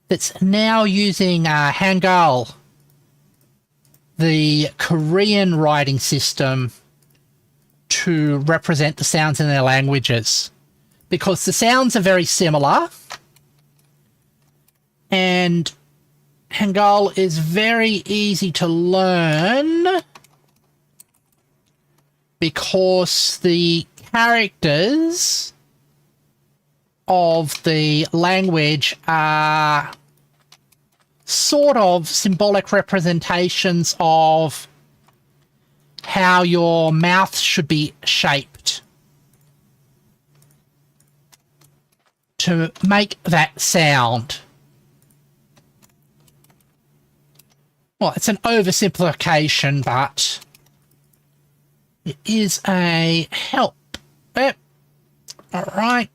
that's now using Hangul, the Korean writing system, to represent the sounds in their languages. Because the sounds are very similar. And Hangul is very easy to learn because the characters of the language are sort of symbolic representations of how your mouth should be shaped to make that sound. Well, it's an oversimplification, but it is a help. Yep. All right.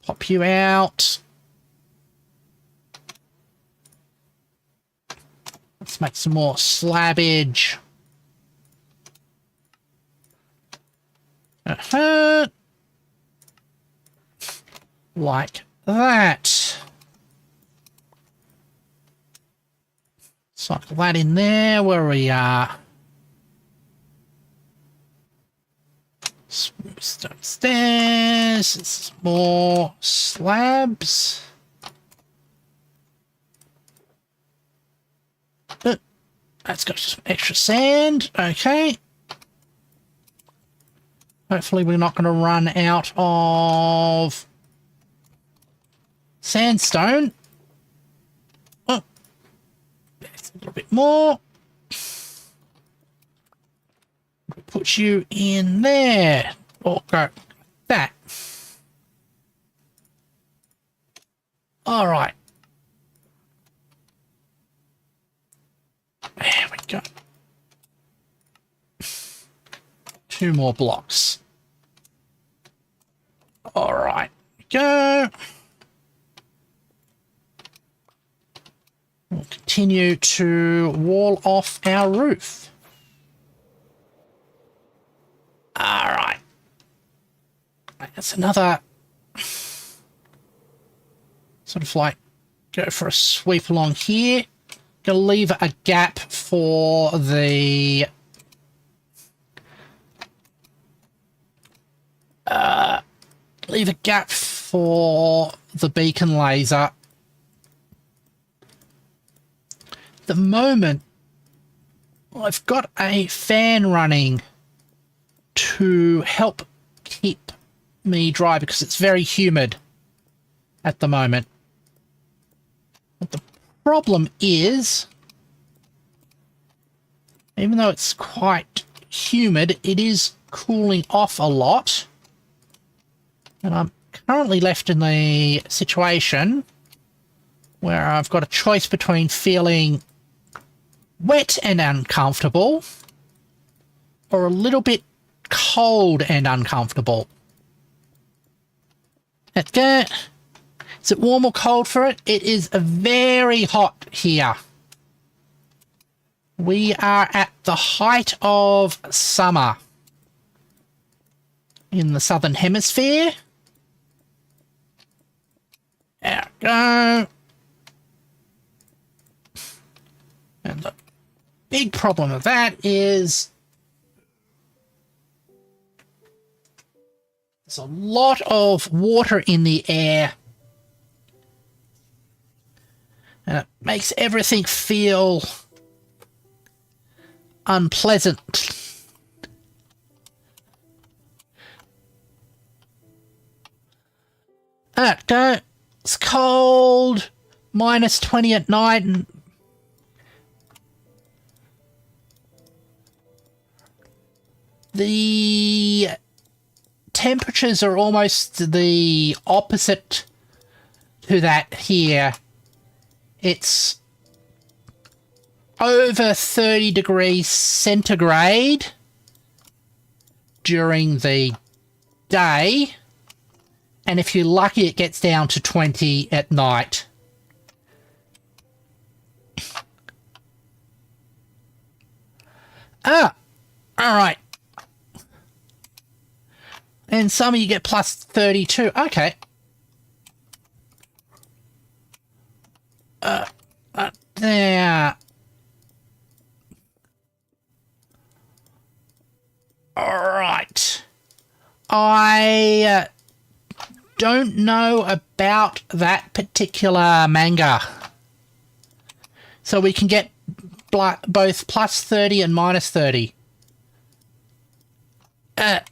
Pop you out. Let's make some more slabbage. Like that. Cycle that in there where we are. Smooth stairs. It's more slabs. That's got some extra sand. Okay. Hopefully we're not going to run out of sandstone. Oh, there's a little bit more. Put you in there. Or go like that. All right. There we go. 2 more blocks. All right. Go. We'll continue to wall off our roof. Alright. That's another sort of like go for a sweep along here. Gonna leave a gap for the leave a gap for the beacon laser. At the moment, I've got a fan running to help keep me dry because it's very humid at the moment. But the problem is, even though it's quite humid, it is cooling off a lot. And I'm currently left in the situation where I've got a choice between feeling wet and uncomfortable or a little bit cold and uncomfortable. Okay. Is it warm or cold for it? It is very hot here. We are at the height of summer in the southern hemisphere. There we go. And the big problem of that is there's a lot of water in the air. And it makes everything feel unpleasant. Okay. It's cold, minus 20 at night, and the temperatures are almost the opposite to that here. It's over 30 degrees centigrade during the day. And if you're lucky, it gets down to 20 at night. All right. And some of you get plus 32. Okay. There. All right. I don't know about that particular manga. So we can get both plus 30 and minus 30. That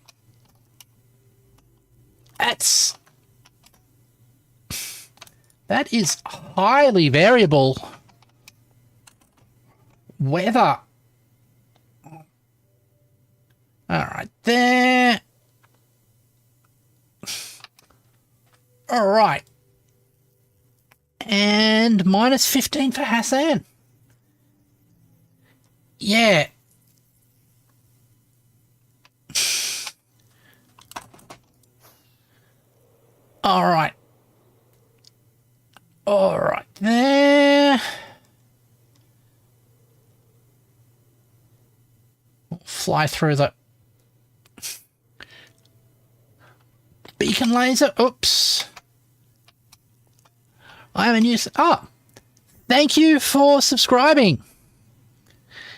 is highly variable weather. All right, there. All right. And minus 15 for Hassan. Yeah. All right. All right, there. We'll fly through the beacon laser. Oops. I haven't used... Oh, thank you for subscribing.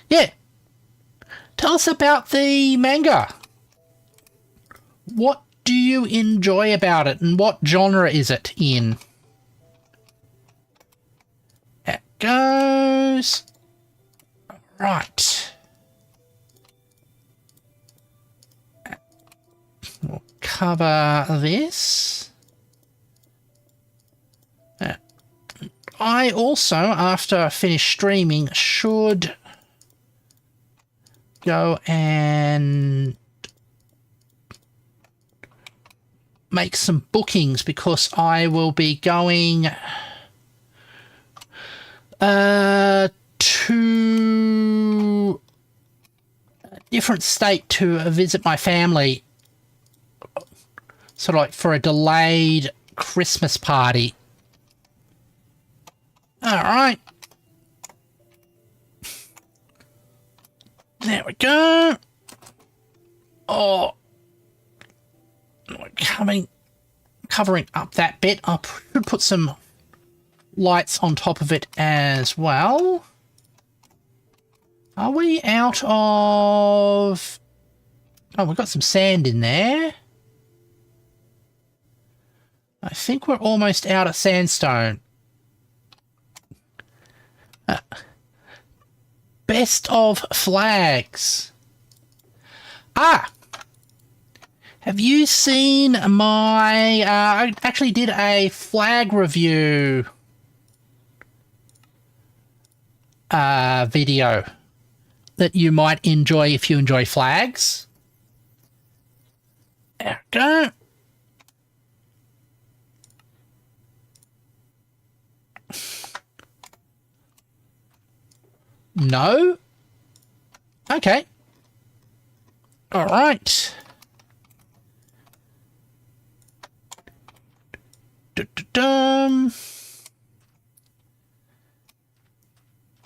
Yeah. Tell us about the manga. What do you enjoy about it and what genre is it in? It goes... Right. We'll cover this. I also, after I finish streaming, should go and make some bookings because I will be going to a different state to visit my family, sort of like for a delayed Christmas party. All right. There we go. Oh, we're covering up that bit. I should put some lights on top of it as well. Are we out of... Oh, we've got some sand in there. I think we're almost out of sandstone. Best of flags. Ah! Have you seen my... I actually did a flag review video that you might enjoy if you enjoy flags. There we go. No? Okay. All right.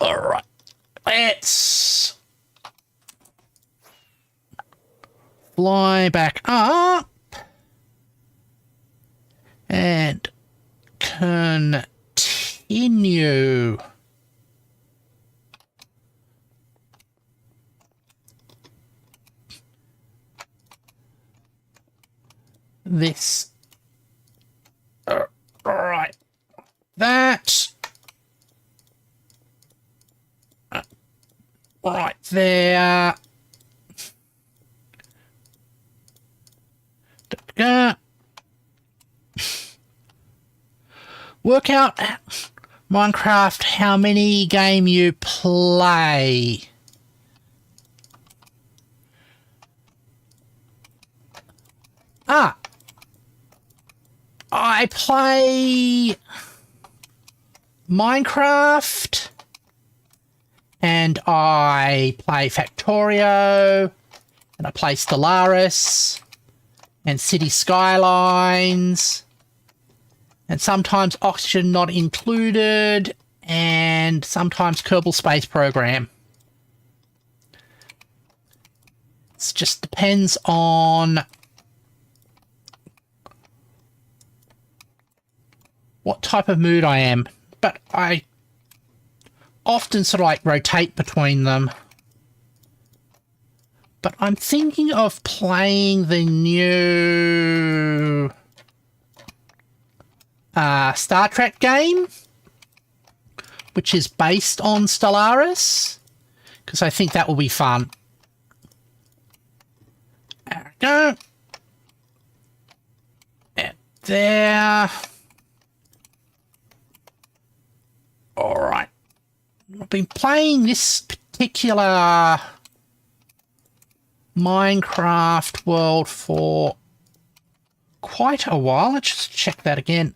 All right. Let's fly back up and continue. This. Right. That. Right there. Work out, Minecraft, how many game you play. Ah. I play Minecraft and I play Factorio and I play Stellaris and City Skylines and sometimes Oxygen Not Included and sometimes Kerbal Space Program. It just depends on what type of mood I am, but I often sort of like rotate between them. But I'm thinking of playing the new Star Trek game, which is based on Stellaris, because I think that will be fun. There we go. There. Alright. I've been playing this particular Minecraft world for quite a while. Let's just check that again.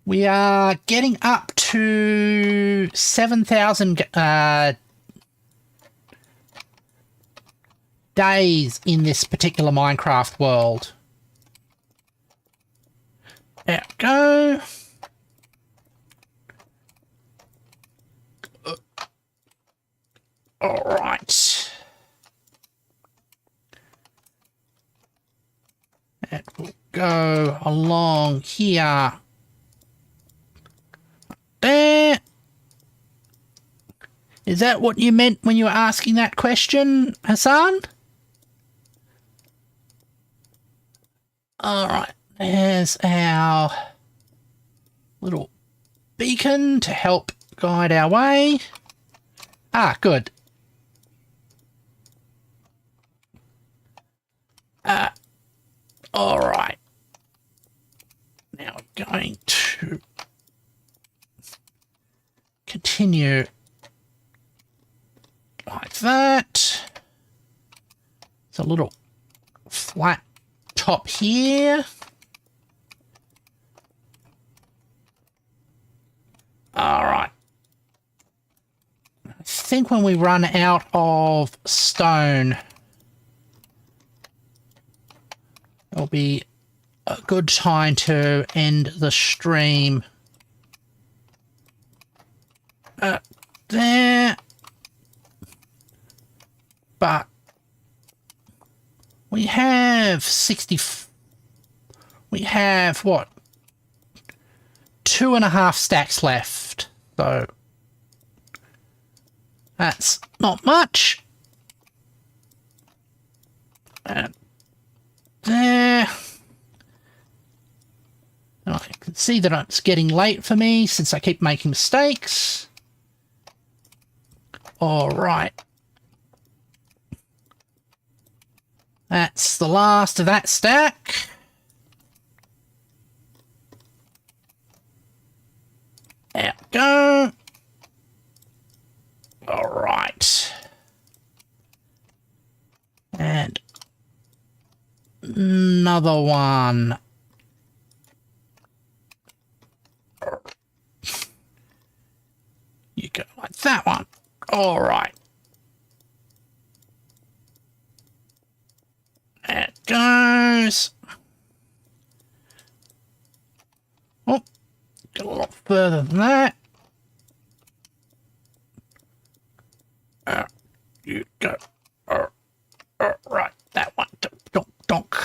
We are getting up to 7,000 days in this particular Minecraft world. There we go. All right. That will go along here. There. Is that what you meant when you were asking that question, Hassan? All right. There's our little beacon to help guide our way. Ah, good. All right. Now we're going to continue like that. It's a little flat top here. All right. I think when we run out of stone, it'll be a good time to end the stream. there. But we have 60... We have, what? 2.5 stacks left. So that's not much. And there. And I can see that it's getting late for me since I keep making mistakes. All right. That's the last of that stack. There we go. All right. And another one. You go like that one. All right. There it goes. Oh, got a lot further than that. You go. Right, that one. Donk, donk.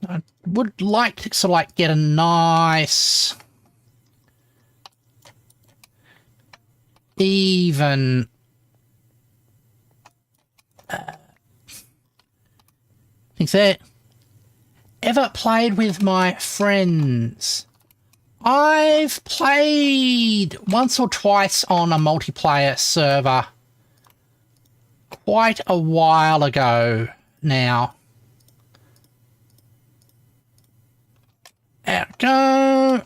I would like to sort of like get a nice even things there. Ever played with my friends? I've played once or twice on a multiplayer server quite a while ago now. There we go.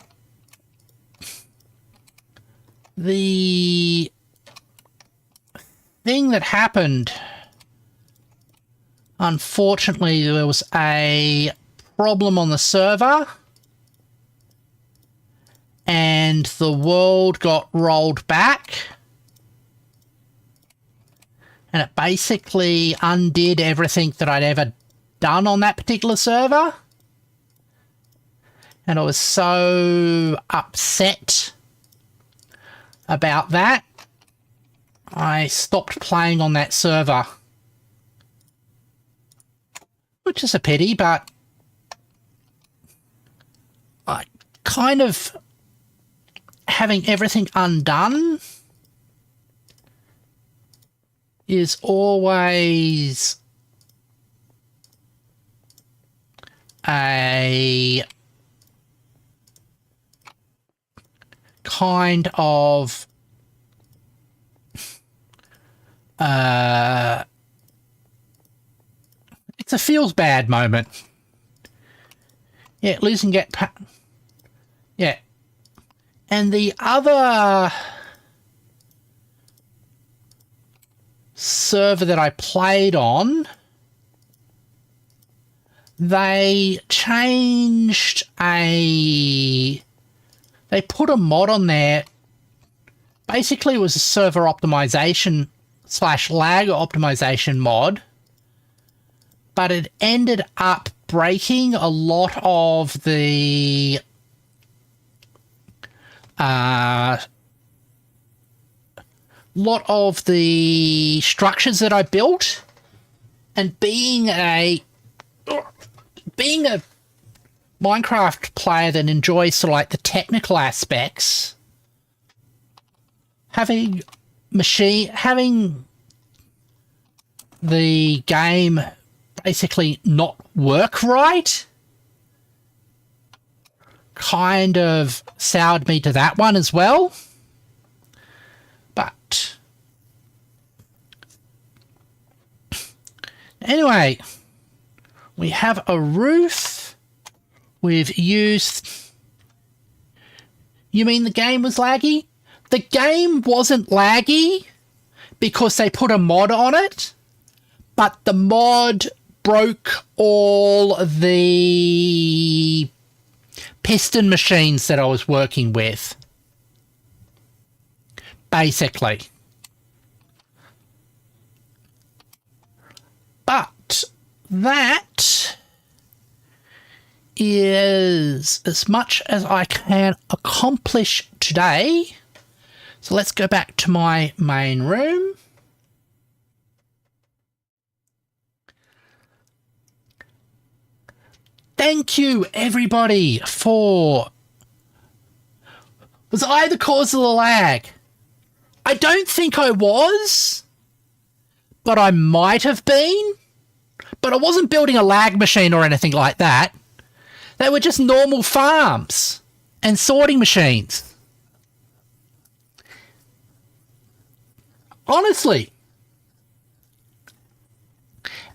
The thing that happened, unfortunately, there was a problem on the server and the world got rolled back and it basically undid everything that I'd ever done on that particular server. And I was so upset about that, I stopped playing on that server. Which is a pity, but I kind of having everything undone is always a kind of it's a feels bad moment. Yeah, losing yeah. And the other server that I played on, they put a mod on there. Basically, it was a server optimization / lag optimization mod, but it ended up breaking a lot of the structures that I built. And being a Minecraft player that enjoys sort of like the technical aspects, having the game basically not work right kind of soured me to that one as well. But anyway, we have a roof. We've used... You mean the game was laggy? The game wasn't laggy because they put a mod on it, but the mod broke all the piston machines that I was working with, basically. But that is as much as I can accomplish today. So let's go back to my main room. Thank you, everybody, for... Was I the cause of the lag? I don't think I was, but I might have been. But I wasn't building a lag machine or anything like that. They were just normal farms and sorting machines. Honestly.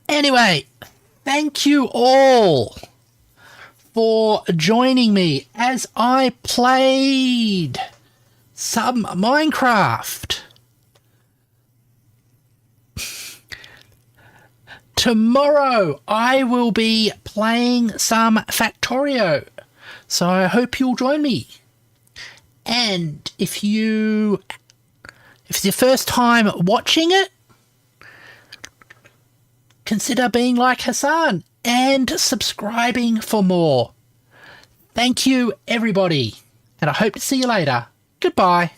Anyway, thank you all for joining me as I played some Minecraft. Tomorrow I will be playing some Factorio, so I hope you'll join me. And if it's your first time watching it, consider being like Hassan and subscribing for more. Thank you, everybody, and I hope to see you later. Goodbye.